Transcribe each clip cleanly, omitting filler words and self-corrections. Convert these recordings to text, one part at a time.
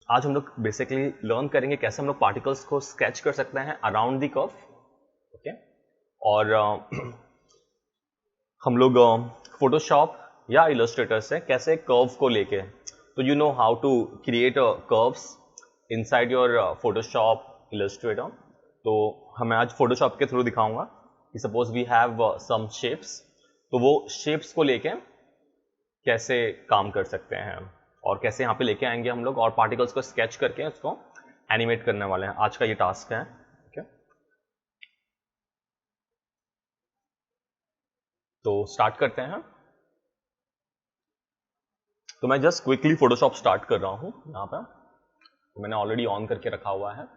आज हम लोग बेसिकली लर्न करेंगे कैसे हम लोग पार्टिकल्स को स्केच कर सकते हैं अराउंड द कर्व, ओके। और हम लोग फोटोशॉप या इलस्ट्रेटर से कैसे कर्व को लेके, तो you know how to create curves inside your Photoshop Illustrator. तो हमें आज फोटोशॉप के थ्रू दिखाऊंगा कि suppose we have some shapes, तो वो शेप्स को लेके कैसे काम कर सकते हैं और कैसे यहाँ पे लेके आएंगे हम लोग, और पार्टिकल्स को स्केच करके उसको एनिमेट करने वाले हैं। आज का ये टास्क है, ओके। तो स्टार्ट करते हैं। तो मैं जस्ट क्विकली फोटोशॉप स्टार्ट कर रहा हूँ यहाँ पे, तो मैंने ऑलरेडी ऑन करके रखा हुआ है।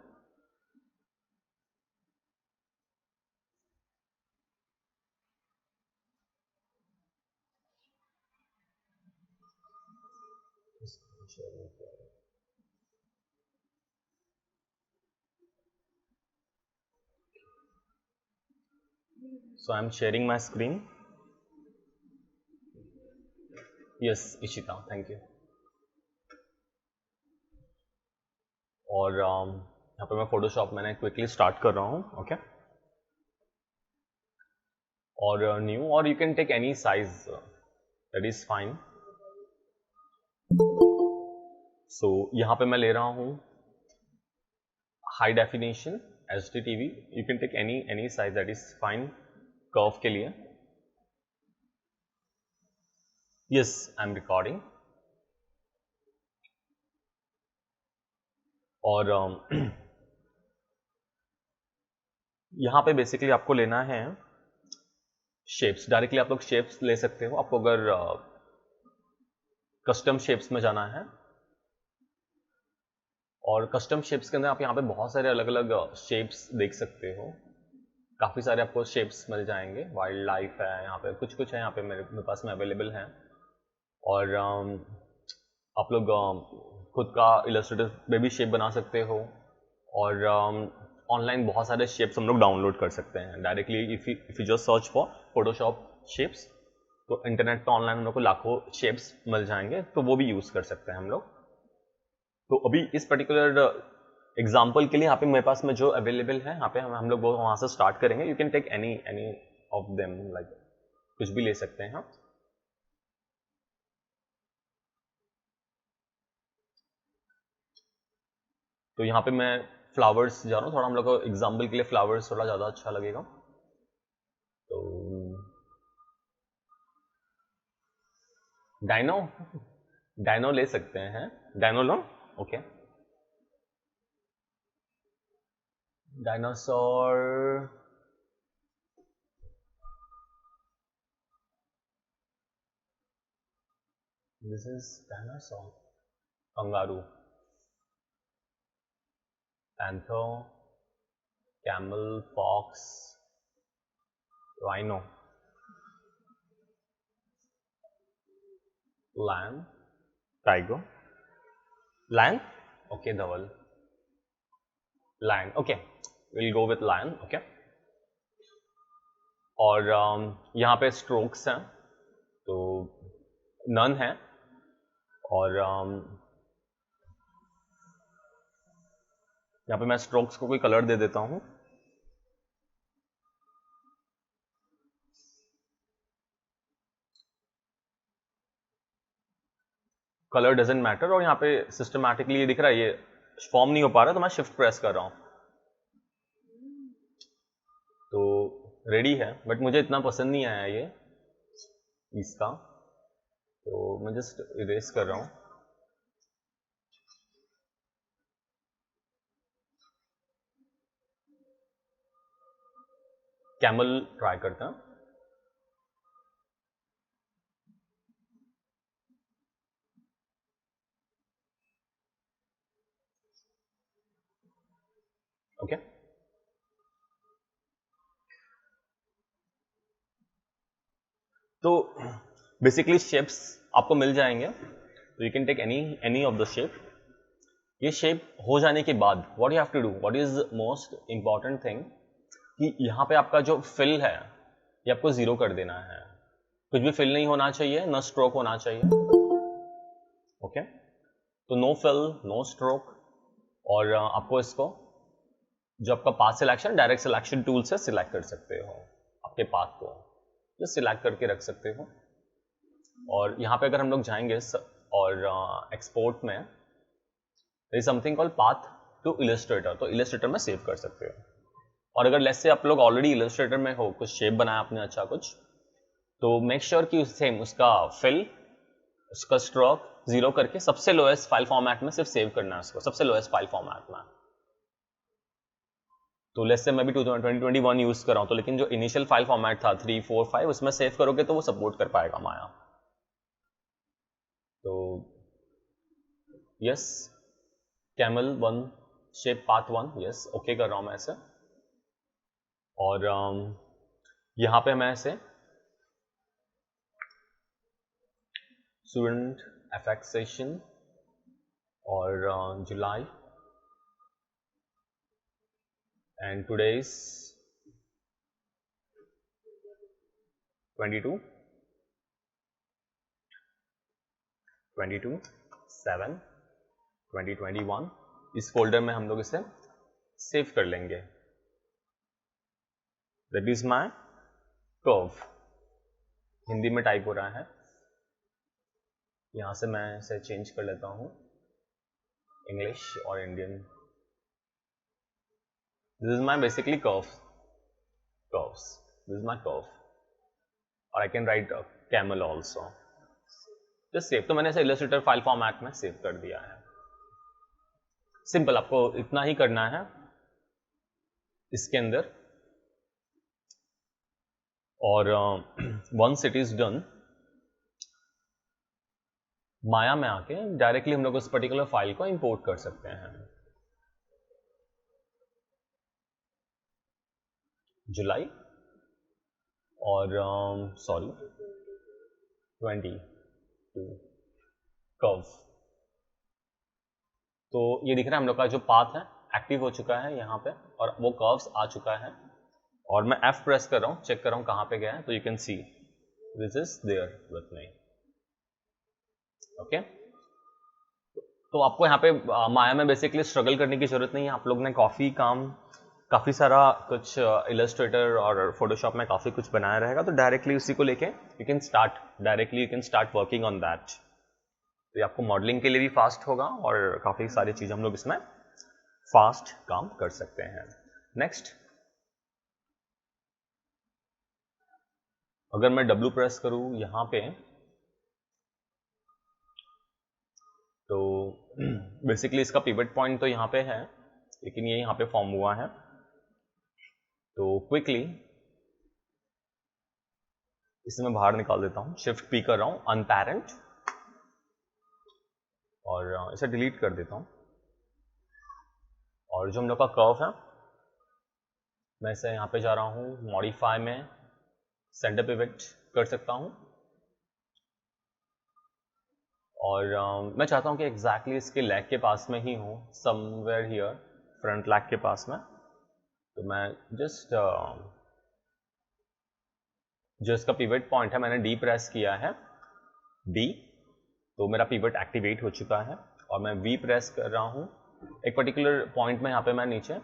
So I'm sharing my screen. Yes, Ishita, thank you. और यहाँ पे मैं फोटोशॉप मैंने क्विकली स्टार्ट कर रहा हूँ, ओके। और न्यू, और you can take any size, that is fine. So यहाँ पे मैं ले रहा हूँ high definition HDTV। You can take any size, that is fine curve के लिए। Yes, I am recording. और यहाँ पे बेसिकली आपको लेना है शेप्स। डायरेक्टली आप लोग शेप्स ले सकते हो, आपको अगर कस्टम शेप्स में जाना है। और कस्टम शेप्स के अंदर आप यहाँ पे बहुत सारे अलग अलग शेप्स देख सकते हो, काफ़ी सारे आपको शेप्स मिल जाएंगे। वाइल्ड लाइफ है यहाँ पे, कुछ कुछ है यहाँ पे मेरे पास में अवेलेबल है। और आप लोग खुद का इलस्ट्रेटर में भी शेप बना सकते हो। और ऑनलाइन बहुत सारे शेप्स हम लोग डाउनलोड कर सकते हैं directly. If you just search for Photoshop shapes, तो इंटरनेट पे ऑनलाइन हम लोग को लाखों शेप्स मिल जाएंगे, तो वो भी यूज़ कर सकते हैं हम लोग। तो अभी इस पर्टिकुलर एग्जाम्पल के लिए यहाँ पे मेरे पास में जो अवेलेबल है, यहाँ पे हम लोग वो वहाँ से स्टार्ट करेंगे। You can take any of them, like कुछ भी ले सकते हैं। तो यहाँ पे मैं फ्लावर्स जा रहा हूँ, थोड़ा हम लोग को एग्जाम्पल के लिए फ्लावर्स थोड़ा ज़्यादा अच्छा लगेगा। तो डायनो ले सकते हैं, डायनो लो, okay. Dinosaur, this is dinosaur. Kangaroo, panther, camel, fox, rhino, lion, tiger, lion, okay, Dhaval, lion, okay, we'll go with lion, okay। और यहाँ पे स्ट्रोक्स हैं, तो नन है। और यहाँ पे मैं स्ट्रोक्स को कोई कलर दे देता हूँ। Colour doesn't matter. और यहाँ पे सिस्टमैटिकली ये दिख रहा है, ये फॉर्म नहीं हो पा रहा, तो मैं शिफ्ट प्रेस कर रहा हूँ, तो रेडी है। बट मुझे इतना पसंद नहीं आया ये इसका, तो मैं जस्ट इरेज कर रहा हूँ। कैमल ट्राई करते हैं। ओके, तो बेसिकली शेप्स आपको मिल जाएंगे, तो you can take any of the shape. ये शेप हो जाने के बाद what you have to do, what is most important thing, कि यहाँ पे आपका जो फिल है ये आपको जीरो कर देना है। कुछ भी फिल नहीं होना चाहिए, ना स्ट्रोक होना चाहिए, ओके। तो नो फिल, नो स्ट्रोक, और आपको इसको जो आपका path selection direct selection tool से सिलेक्ट कर सकते हो, आपके पाथ को जो सिलेक्ट करके रख सकते हो। और यहाँ पे अगर हम लोग जाएंगे और एक्सपोर्ट में something called path to Illustrator, तो इलस्ट्रेटर में सेव कर सकते हो। और अगर लेट्स से आप लोग ऑलरेडी इलस्ट्रेटर में हो, कुछ शेप बनाया आपने अच्छा कुछ, तो मेक श्योर कि सेम उसका फिल, उसका स्ट्रोक 0 करके सबसे लोएस्ट फाइल फॉर्मेट में सिर्फ सेव करना है उसको, सबसे लोएस्ट फाइल फॉर्मेट में। तो लेट्स से मैं भी 2021 यूज कर रहा हूं, तो लेकिन जो इनिशियल फाइल फॉर्मेट था 3, 4, 5 उसमें सेव करोगे तो वो सपोर्ट कर पाएगा माया। तो yes, camel 1 shape path 1, yes okay कर रहा हूं मैं ऐसे। और यहां पे मैं ऐसे स्टूडेंट एफेक्ट सेशन और जुलाई and today is 22/7/2021 इस फोल्डर में हम लोग इसे सेव कर लेंगे। That is my curve, Hindi में टाइप हो रहा है, यहां से मैं इसे चेंज कर लेता हूं इंग्लिश और Indian. This is my basically curves. This is my curve. और I can write a camel also. Just save. तो मैंने इसे इलस्ट्रेटर फाइल फॉर्मेट में सेव कर दिया है। सिंपल, आपको इतना ही करना है इसके अंदर। और once it is done, माया में आके डायरेक्टली हम लोग उस पर्टिकुलर फाइल को इंपोर्ट कर सकते हैं। जुलाई और 22 कर्व। तो ये दिख रहा है हम लोग का जो पाथ है एक्टिव हो चुका है यहाँ पे, और वो कर्व्स आ चुका है। और मैं F प्रेस कर रहा हूँ, चेक कर रहा हूँ कहाँ पे गया है, तो you can see this is there with me. Okay, तो आपको यहाँ पे माया में बेसिकली स्ट्रगल करने की जरूरत नहीं है। आप लोग ने काफ़ी सारा कुछ इलस्ट्रेटर और फोटोशॉप में काफ़ी कुछ बनाया रहेगा, तो डायरेक्टली उसी को लेके you can start working on that. तो ये आपको मॉडलिंग के लिए भी फास्ट होगा और काफ़ी सारी चीज़ हम लोग इसमें फास्ट काम कर सकते हैं। नेक्स्ट, अगर मैं W प्रेस करूं यहाँ पे, तो बेसिकली इसका पिवट पॉइंट तो यहाँ पे है, लेकिन ये यहाँ पे फॉर्म हुआ है। तो क्विकली इसे मैं बाहर निकाल देता हूँ, शिफ्ट P कर रहा हूँ, अनपैरेंट, और इसे डिलीट कर देता हूँ। और जो हम लोग का कर्व है, मैं इसे यहाँ पे जा रहा हूँ, मॉडिफाई में सेंटर पिवट कर सकता हूँ। और मैं चाहता हूँ कि एग्जैक्टली इसके लेग के पास में ही हो, समवेयर हियर फ्रंट लेग के पास में। तो मैं जस्ट जो इसका पिवट पॉइंट है मैंने D प्रेस किया है, D, तो मेरा पिवट एक्टिवेट हो चुका है। और मैं V प्रेस कर रहा हूँ, एक पर्टिकुलर पॉइंट में यहाँ पे मैं नीचे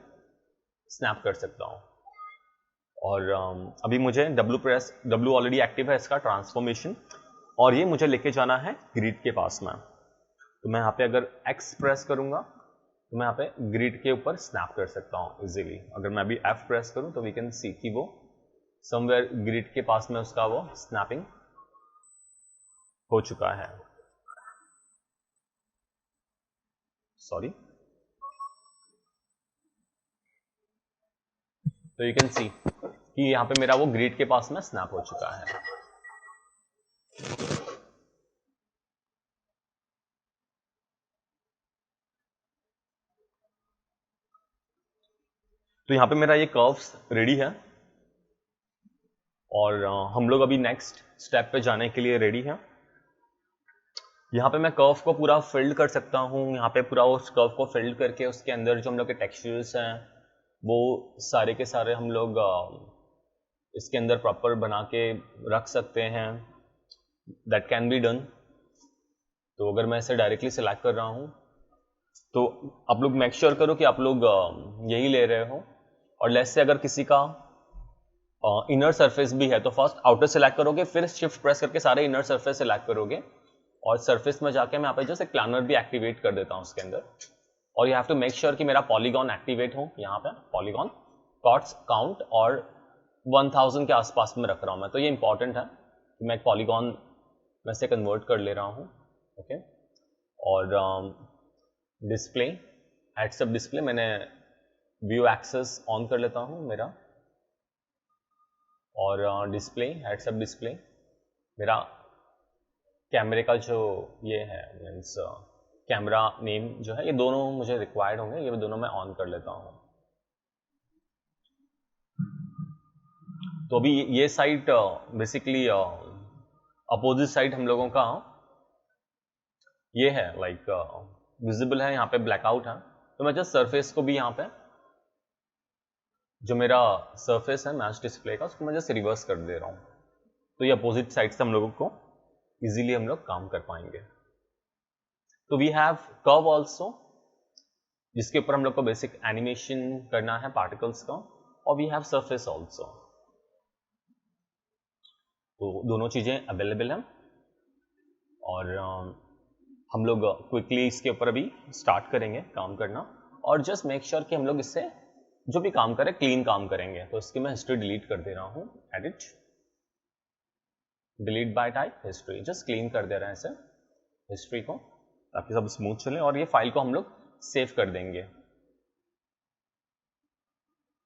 स्नैप कर सकता हूँ। और अभी मुझे W ऑलरेडी एक्टिव है इसका ट्रांसफॉर्मेशन, और ये मुझे लेके जाना है ग्रिड के पास में। तो मैं यहाँ पे अगर X प्रेस करूँगा तो मैं यहाँ पे ग्रिड के ऊपर स्नैप कर सकता हूँ इजीली। अगर मैं अभी F प्रेस करूँ तो वी कैन सी कि वो समवेयर ग्रिड के पास में उसका वो स्नैपिंग हो चुका है। सॉरी, तो यू कैन सी कि यहाँ पे मेरा वो ग्रिड के पास में स्नैप हो चुका है। तो यहाँ पे मेरा ये कर्व्स रेडी है, और हम लोग अभी नेक्स्ट स्टेप पे जाने के लिए रेडी हैं। यहाँ पे मैं कर्व को पूरा फिल्ड कर सकता हूँ, यहाँ पे पूरा उस कर्व को फिल्ड करके उसके अंदर जो हम लोग के टेक्सचर्स हैं वो सारे के सारे हम लोग इसके अंदर प्रॉपर बना के रख सकते हैं। That can be done. तो अगर मैं इसे डायरेक्टली सिलेक्ट कर रहा हूँ तो आप लोग मेक श्योर करो कि आप लोग यही ले रहे हो। और लेट्स से अगर किसी का इनर सरफेस भी है तो फर्स्ट आउटर सिलेक्ट करोगे, फिर शिफ्ट प्रेस करके सारे इनर सरफेस सिलेक्ट करोगे और सरफेस में जाके मैं यहाँ पे जैसे प्लानर भी एक्टिवेट कर देता हूँ उसके अंदर। और you have to make sure कि मेरा पॉलीगॉन एक्टिवेट हो। यहाँ पे पॉलीगॉन कॉट्स काउंट और 1000 के आसपास में रख रहा हूँ मैं, तो ये इंपॉर्टेंट है कि मैं एक पॉलीगॉन में से कन्वर्ट कर ले रहा हूँ। ओके, और डिस्प्ले हेड्स अप डिस्प्ले मैंने व्यू एक्सेस ऑन कर लेता हूँ मेरा, और डिस्प्ले हेड्स अप डिस्प्ले मेरा कैमरे का जो ये है मीन्स कैमरा नेम जो है, ये दोनों मुझे रिक्वायर्ड होंगे, ये दोनों मैं ऑन कर लेता हूँ। तो अभी ये साइड बेसिकली अपोजिट साइड हम लोगों का ये है लाइक विजिबल है, यहाँ पे ब्लैकआउट है। तो मैं जस्ट सरफेस को भी यहाँ पे जो मेरा सरफेस है मैच डिस्प्ले का उसको मैं जस्ट रिवर्स कर दे रहा हूँ। तो ये अपोजिट साइड से हम लोगों को इजीली हम लोग काम कर पाएंगे। तो वी हैव कर्व ऑल्सो जिसके ऊपर हम लोग को बेसिक एनिमेशन करना है पार्टिकल्स का, और वी हैव सरफेस ऑल्सो। तो दोनों चीजें अवेलेबल हैं और हम लोग क्विकली इसके ऊपर अभी स्टार्ट करेंगे काम करना। और जस्ट मेक श्योर कि हम लोग इससे जो भी काम करें क्लीन काम करेंगे। तो इसकी मैं हिस्ट्री डिलीट कर दे रहा हूँ, edit delete bye type history, just clean कर दे रहे हैं इसे हिस्ट्री को ताकि सब स्मूथ चले। और ये फाइल को हम लोग सेव कर देंगे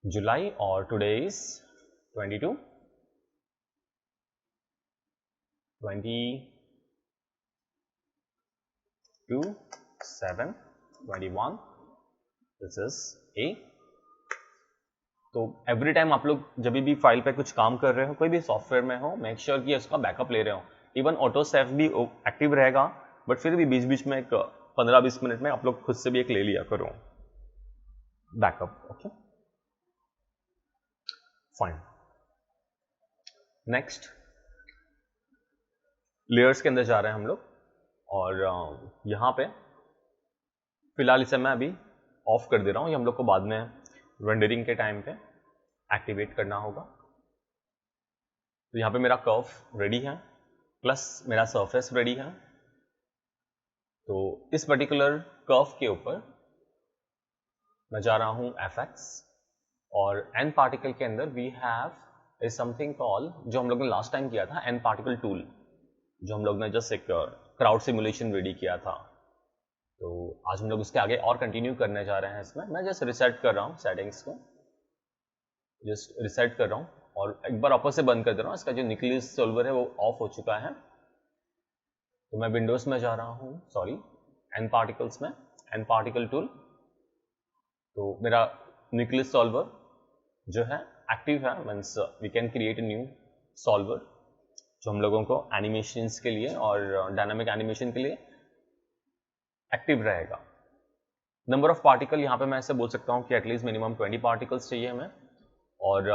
जुलाई, और today is 22 7 21 this is a. तो एवरी टाइम आप लोग जब भी फाइल पे कुछ काम कर रहे हो, कोई भी सॉफ्टवेयर में हो, मेक श्योर कि उसका बैकअप ले रहे हो। इवन ऑटो सेव भी एक्टिव रहेगा, बट फिर भी बीच बीच में एक 15-20 मिनट में आप लोग खुद से भी एक ले लिया करो backup. Okay fine. Next layers के अंदर जा रहे हैं हम लोग, और यहाँ पे फिलहाल इसे मैं अभी ऑफ कर दे रहा हूँ, ये हम लोग को बाद में रेंडरिंग के टाइम पे एक्टिवेट करना होगा। तो यहाँ पे मेरा कर्व रेडी है प्लस मेरा सरफेस रेडी है। तो इस पर्टिकुलर कर्व के ऊपर मैं जा रहा हूँ FX, और एन पार्टिकल के अंदर we have is something call, जो हम लोग ने लास्ट टाइम किया था एन पार्टिकल टूल, जो हम लोग ने जस्ट एक क्राउड सिमुलेशन रेडी किया था। तो आज हम लोग उसके आगे और कंटिन्यू करने जा रहे हैं। इसमें मैं जस्ट रिसेट कर रहा हूँ, सेटिंग्स को जस्ट रिसेट कर रहा हूँ और एक बार वापस से बंद कर दे रहा हूँ। इसका जो न्यूक्लियस सॉल्वर है वो ऑफ हो चुका है। तो मैं विंडोज में जा रहा हूँ, सॉरी एन पार्टिकल्स में, एन पार्टिकल टूल। तो मेरा न्यूक्लियस सॉल्वर जो है एक्टिव है, means we can create a new solver जो हम लोगों को एनिमेशंस के लिए और डायनामिक एनिमेशन के लिए एक्टिव रहेगा। नंबर ऑफ पार्टिकल यहाँ पे मैं ऐसे बोल सकता हूँ कि एटलीस्ट मिनिमम 20 पार्टिकल्स चाहिए हमें। और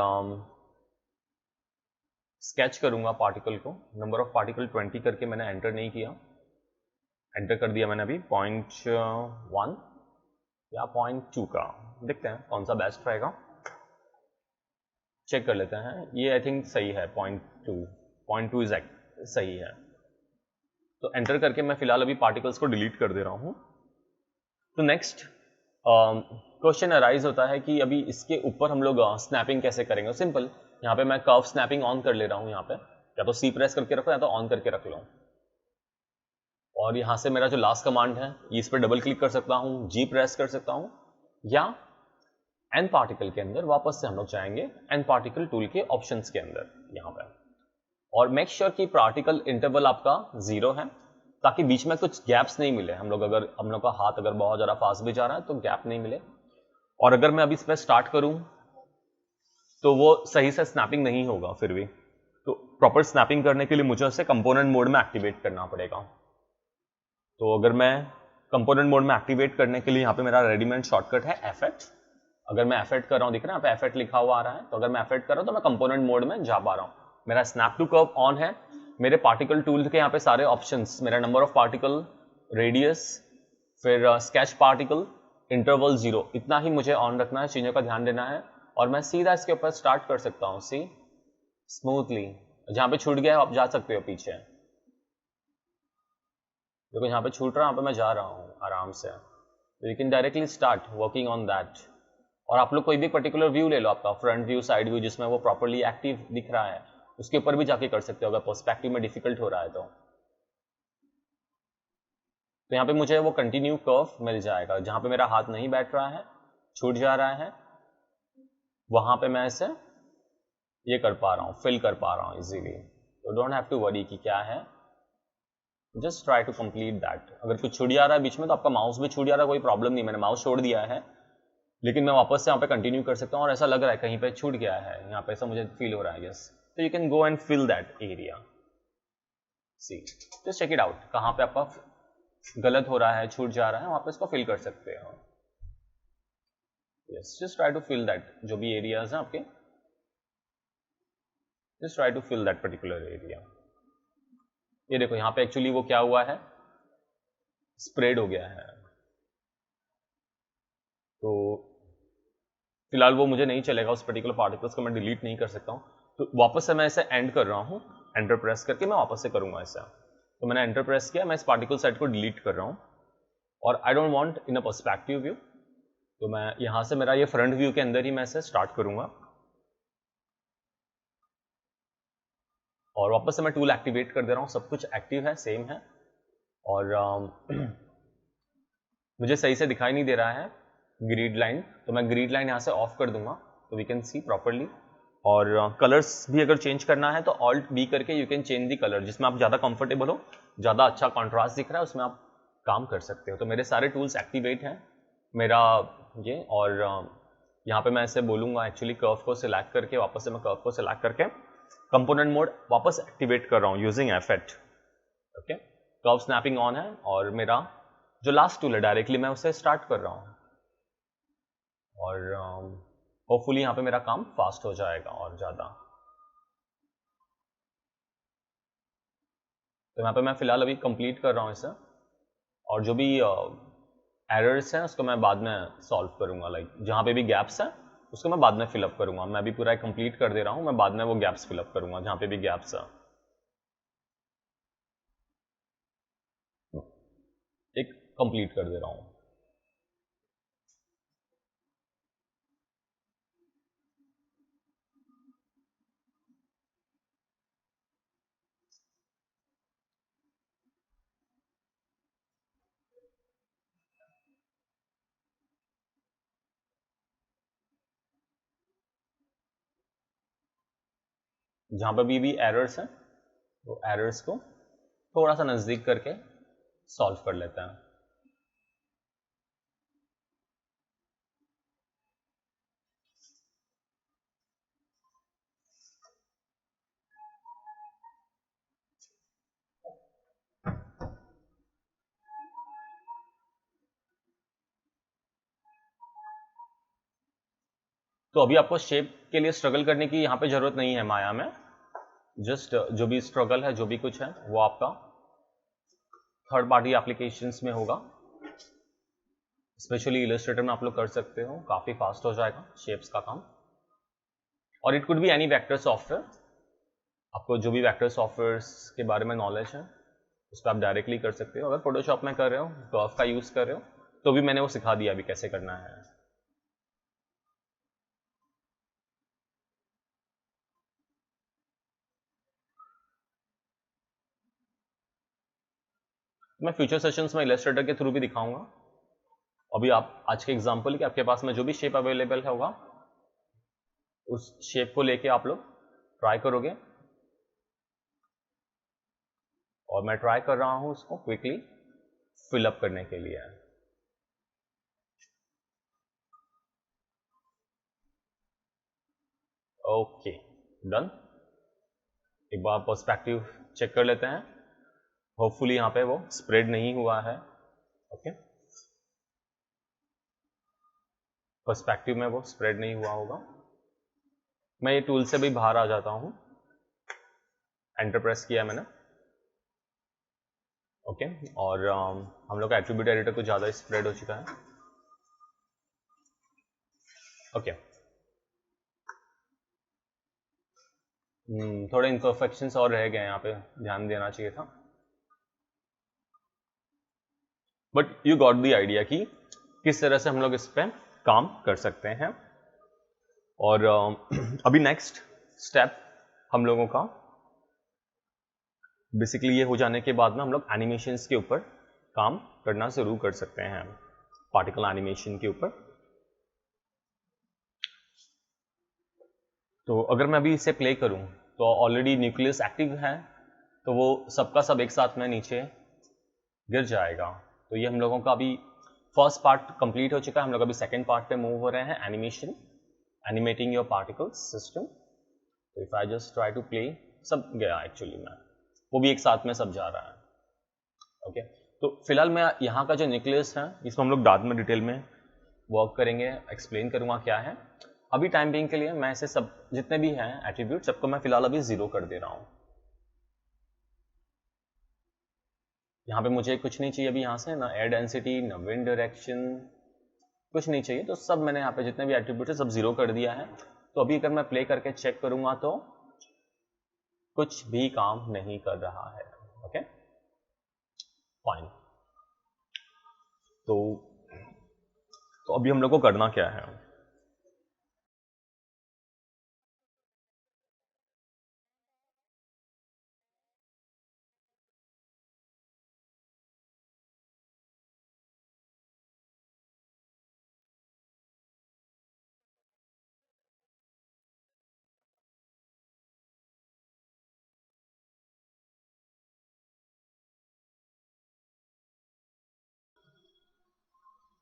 स्केच करूंगा पार्टिकल को, नंबर ऑफ पार्टिकल 20 करके मैंने एंटर नहीं किया, एंटर कर दिया मैंने अभी 0.1 या 0.2 का। देखते हैं कौन सा बेस्ट रहेगा, चेक कर लेते हैं। ये आई थिंक सही है, 0.2 इज सही है। तो एंटर करके मैं फिलहाल अभी पार्टिकल्स को डिलीट कर दे रहा हूँ। तो नेक्स्ट क्वेश्चन अराइज होता है कि अभी इसके ऊपर हम लोग स्नैपिंग कैसे करेंगे। सिंपल, यहाँ पे मैं कर्व स्नैपिंग ऑन कर ले रहा हूँ। यहाँ पे या तो C प्रेस करके रखो या तो ऑन करके रख लो। और यहाँ से मेरा जो लास्ट कमांड है इस पर डबल क्लिक कर सकता हूँ, G प्रेस कर सकता हूँ, या एन पार्टिकल के अंदर वापस से हम लोग जाएंगे एन पार्टिकल टूल के ऑप्शंस के अंदर यहाँ पे। और मेक श्योर कि पार्टिकल इंटरवल आपका 0 है ताकि बीच में कुछ गैप्स नहीं मिले। हम लोग का हाथ अगर बहुत ज़्यादा फास्ट भी जा रहा है तो गैप नहीं मिले। और अगर मैं अभी इस पर स्टार्ट करूं तो वो सही से स्नैपिंग नहीं होगा फिर भी। तो प्रॉपर स्नैपिंग करने के लिए मुझे उसे कंपोनेंट मोड में एक्टिवेट करना पड़ेगा। तो अगर मैं कंपोनेंट मोड में एक्टिवेट करने के लिए यहाँ पे मेरा रेडीमेड शॉर्टकट है F8। अगर मैं F8 कर रहा हूँ, दिख रहा है यहाँ पे F8 लिखा हुआ आ रहा है। तो अगर मैं F8 कर रहा हूँ तो मैं कंपोनेंट मोड में जा पा रहा हूँ। मेरा स्नैप टू कर्व ऑन है, मेरे पार्टिकल टूल के यहाँ पे सारे ऑप्शंस, मेरा नंबर ऑफ पार्टिकल रेडियस, फिर स्केच पार्टिकल, इंटरवल 0, इतना ही मुझे ऑन रखना है, चीज़ों का ध्यान देना है और मैं सीधा इसके ऊपर स्टार्ट कर सकता हूँ। सी स्मूथली, जहाँ पे छूट गया आप जा सकते हो पीछे, देखो यहाँ पे छूट रहा है, यहाँ पे मैं जा रहा हूँ आराम से। You can directly start working on that. और आप लोग कोई भी पर्टिकुलर व्यू ले लो, आपका फ्रंट व्यू, साइड व्यू, जिसमें वो प्रॉपर्ली एक्टिव दिख रहा है, उसके ऊपर भी जाके कर सकते हो अगर पर्सपेक्टिव में डिफिकल्ट हो रहा है तो। यहाँ पे मुझे वो कंटिन्यू कर्व मिल जाएगा, जहाँ पे मेरा हाथ नहीं बैठ रहा है, छूट जा रहा है, वहां पे मैं इसे ये कर पा रहा हूँ, फिल कर पा रहा हूँ इजीली। तो डोंट हैव टू वरी कि क्या है, just try to complete that. अगर कुछ छूट जा रहा है बीच में तो आपका माउस भी छूट जा रहा है, कोई प्रॉब्लम नहीं, मैंने माउस छोड़ दिया है लेकिन मैं वापस से यहाँ पे कंटिन्यू कर सकता हूँ और ऐसा लग रहा है कहीं पे छूट गया है, यहाँ पे ऐसा मुझे फील हो रहा है। यस, तो you can go and fill that area. See, just check it out, कहाँ पे आपका गलत हो रहा है, छूट जा रहा है, वहां पे इसको फिल कर सकते हो। Yes, just try to fill that, जो भी एरियाज हैं आपके, just try to fill that particular area. ये देखो यहाँ पे एक्चुअली वो क्या हुआ है, स्प्रेड हो गया है, तो फिलहाल वो मुझे नहीं चलेगा, उस पर्टिकुलर पार्टिकल्स को मैं डिलीट नहीं कर सकता हूँ। तो वापस से मैं इसे एंड कर रहा हूँ, एंटर प्रेस करके मैं वापस से करूंगा ऐसा। तो मैंने एंटर प्रेस किया, मैं इस पार्टिकल सेट को डिलीट कर रहा हूँ और I don't want in a perspective view, तो मैं यहाँ से मेरा ये फ्रंट व्यू के अंदर ही मैं इसे स्टार्ट करूंगा और वापस से मैं टूल एक्टिवेट कर दे रहा हूँ, सब कुछ एक्टिव है, सेम है और मुझे सही से दिखाई नहीं दे रहा है ग्रिड लाइन, तो मैं ग्रिड लाइन यहाँ से ऑफ कर दूंगा तो वी कैन सी प्रॉपरली। और कलर्स भी अगर चेंज करना है तो ऑल्ट बी करके you can change the colour, जिसमें आप ज़्यादा कंफर्टेबल हो, ज़्यादा अच्छा कॉन्ट्रास्ट दिख रहा है, उसमें आप काम कर सकते हो। तो मेरे सारे टूल्स एक्टिवेट हैं मेरा ये, और यहाँ पे मैं ऐसे बोलूँगा एक्चुअली कर्व को सिलेक्ट करके, वापस से मैं कर्व को सिलेक्ट करके कंपोनेंट मोड वापस एक्टिवेट कर रहा हूँ using effect. Okay, curve snapping on है और मेरा जो लास्ट टूल है डायरेक्टली मैं उसे स्टार्ट कर रहा हूँ और होपफुली यहाँ पे मेरा काम फास्ट हो जाएगा और ज़्यादा। तो यहाँ पे मैं फिलहाल अभी कंप्लीट कर रहा हूँ इसे, और जो भी एरर्स हैं उसको मैं बाद में सॉल्व करूँगा, लाइक जहाँ पे भी गैप्स हैं उसको मैं बाद में फिलअप करूँगा। मैं अभी पूरा कंप्लीट कर दे रहा हूँ, मैं बाद में वो गैप्स फिलअप करूँगा जहाँ पे भी गैप्स हैं। एक कंप्लीट कर दे रहा हूँ। जहाँ पे भी एरर्स हैं वो एरर्स को थोड़ा सा नज़दीक करके सॉल्व कर लेते हैं। तो अभी आपको शेप के लिए स्ट्रगल करने की यहाँ पे जरूरत नहीं है माया में, जस्ट जो भी स्ट्रगल है, जो भी कुछ है, वो आपका थर्ड पार्टी एप्लीकेशंस में होगा। स्पेशली इलस्ट्रेटर में आप लोग कर सकते हो, काफ़ी फास्ट हो जाएगा शेप्स का काम। और it could be any vector software, आपको जो भी वेक्टर सॉफ्टवेयर्स के बारे में नॉलेज है उस पर आप डायरेक्टली कर सकते हो। अगर फोटोशॉप में कर रहे हो, कर्व का यूज़ कर रहे हो, तो भी मैंने वो सिखा दिया अभी कैसे करना है। मैं फ्यूचर सेशंस में इलस्ट्रेटर के थ्रू भी दिखाऊंगा। अभी आप आज के एग्जांपल के आपके पास में जो भी शेप अवेलेबल होगा उस शेप को लेके आप लोग ट्राई करोगे, और मैं ट्राई कर रहा हूं उसको क्विकली फिलअप करने के लिए। Okay, done. एक बार पर्सपेक्टिव चेक कर लेते हैं, होपफुली यहाँ पे वो स्प्रेड नहीं हुआ है। ओके, पर्सपेक्टिव में वो स्प्रेड नहीं हुआ होगा। मैं ये टूल से भी बाहर आ जाता हूँ, एंटर प्रेस किया मैंने ओके और हम लोग का एट्रीब्यूट एडिटर कुछ ज़्यादा स्प्रेड हो चुका है। ओके थोड़े इम्परफेक्शंस और रह गए, यहाँ पे ध्यान देना चाहिए था, but you got the idea कि किस तरह से हम लोग इस पे काम कर सकते हैं। और अभी नेक्स्ट स्टेप हम लोगों का बेसिकली ये हो जाने के बाद में हम लोग एनिमेशंस के ऊपर काम करना शुरू कर सकते हैं, पार्टिकल एनिमेशन के ऊपर। तो अगर मैं अभी इसे प्ले करूं तो ऑलरेडी न्यूक्लियस एक्टिव है, तो वो सबका सब एक साथ में नीचे गिर जाएगा। तो ये हम लोगों का अभी फर्स्ट पार्ट कंप्लीट हो चुका है। हम लोग अभी सेकंड पार्ट पे मूव हो रहे हैं, animation, animating your particles system. तो if I just try to play, सब गया एक्चुअली में, वो भी एक साथ में सब जा रहा है। ओके तो फिलहाल मैं यहाँ का जो न्यूक्लियस है इसको हम लोग बाद में डिटेल में वर्क करेंगे, एक्सप्लेन करूँगा क्या है। अभी टाइम बिंग के लिए मैं इसे सब जितने भी हैं एट्रीब्यूट सबको मैं फिलहाल अभी 0 कर दे रहा हूँ। यहाँ पे मुझे कुछ नहीं चाहिए अभी, यहाँ से ना एयर डेंसिटी ना विंड डायरेक्शन, कुछ नहीं चाहिए। तो सब मैंने यहाँ पे जितने भी एट्रीब्यूट है सब 0 कर दिया है। तो अभी अगर मैं प्ले करके चेक करूँगा तो कुछ भी काम नहीं कर रहा है। Okay fine. तो अभी हम लोग को करना क्या है,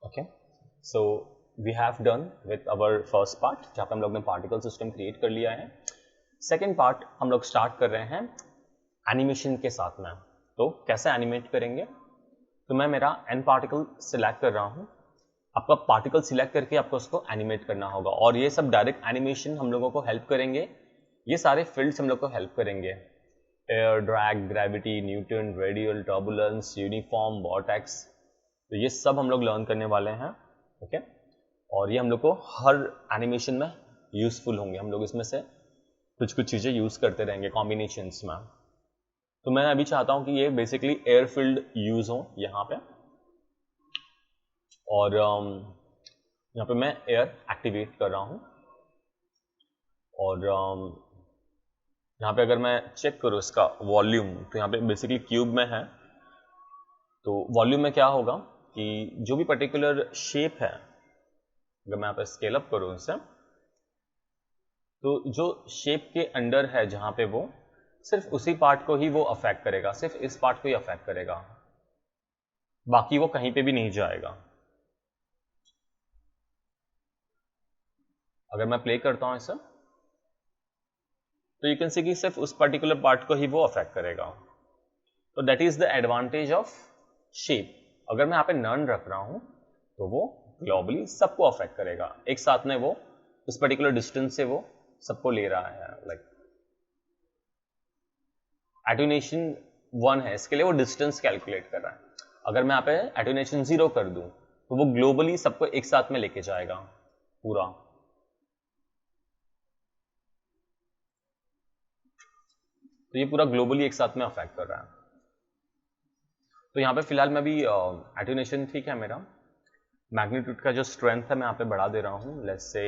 okay so we have done with our first part, जहाँ पे हम लोग ने पार्टिकल सिस्टम क्रिएट कर लिया है। सेकेंड पार्ट हम लोग स्टार्ट कर रहे हैं एनिमेशन के साथ में। तो कैसे एनिमेट करेंगे, तो मैं मेरा एन पार्टिकल सिलेक्ट कर रहा हूँ। आपका पार्टिकल सिलेक्ट करके आपको उसको एनिमेट करना होगा, और ये सब डायरेक्ट एनिमेशन हम लोगों को हेल्प करेंगे। ये सारे फील्ड्स हम लोग को हेल्प करेंगे, air, drag, gravity, Newton, radial, turbulence, uniform, vortex. तो ये सब हम लोग लर्न करने वाले हैं। ओके और ये हम लोग को हर एनिमेशन में यूजफुल होंगे। हम लोग इसमें से कुछ कुछ चीज़ें यूज़ करते रहेंगे कॉम्बिनेशंस में। तो मैं अभी चाहता हूँ कि ये बेसिकली एयर फील्ड यूज़ हो यहाँ पे, और यहाँ पे मैं एयर एक्टिवेट कर रहा हूँ। और यहाँ पे अगर मैं चेक करूँ इसका वॉल्यूम, तो यहाँ पे बेसिकली क्यूब में है। तो वॉल्यूम में क्या होगा कि जो भी पर्टिकुलर शेप है, अगर मैं यहाँ पे स्केल अप करूँ इसे, तो जो शेप के अंडर है जहाँ पे वो सिर्फ उसी पार्ट को ही वो अफेक्ट करेगा, सिर्फ इस पार्ट को ही अफेक्ट करेगा, बाकी वो कहीं पे भी नहीं जाएगा। अगर मैं प्ले करता हूँ इसे, तो यू कैन सी कि सिर्फ उस पर्टिकुलर पार्ट को ही वो अफेक्ट करेगा। तो that is the advantage of shape. अगर मैं यहाँ पे नन रख रहा हूँ तो वो ग्लोबली सबको अफेक्ट करेगा, एक साथ में वो उस पर्टिकुलर डिस्टेंस से वो सबको ले रहा है। लाइक एटेन्यूएशन 1 है, इसके लिए वो डिस्टेंस कैलकुलेट कर रहा है। अगर मैं यहाँ पे एटेन्यूएशन 0 कर दूं तो वो ग्लोबली सबको एक साथ में लेके जाएगा पूरा। तो ये पूरा ग्लोबली एक साथ में अफेक्ट कर रहा है। तो यहाँ पे फिलहाल मैं भी एटेन्यूएशन ठीक है मेरा, मैग्नीट्यूड का जो स्ट्रेंथ है मैं यहाँ पे बढ़ा दे रहा हूँ, लेट्स से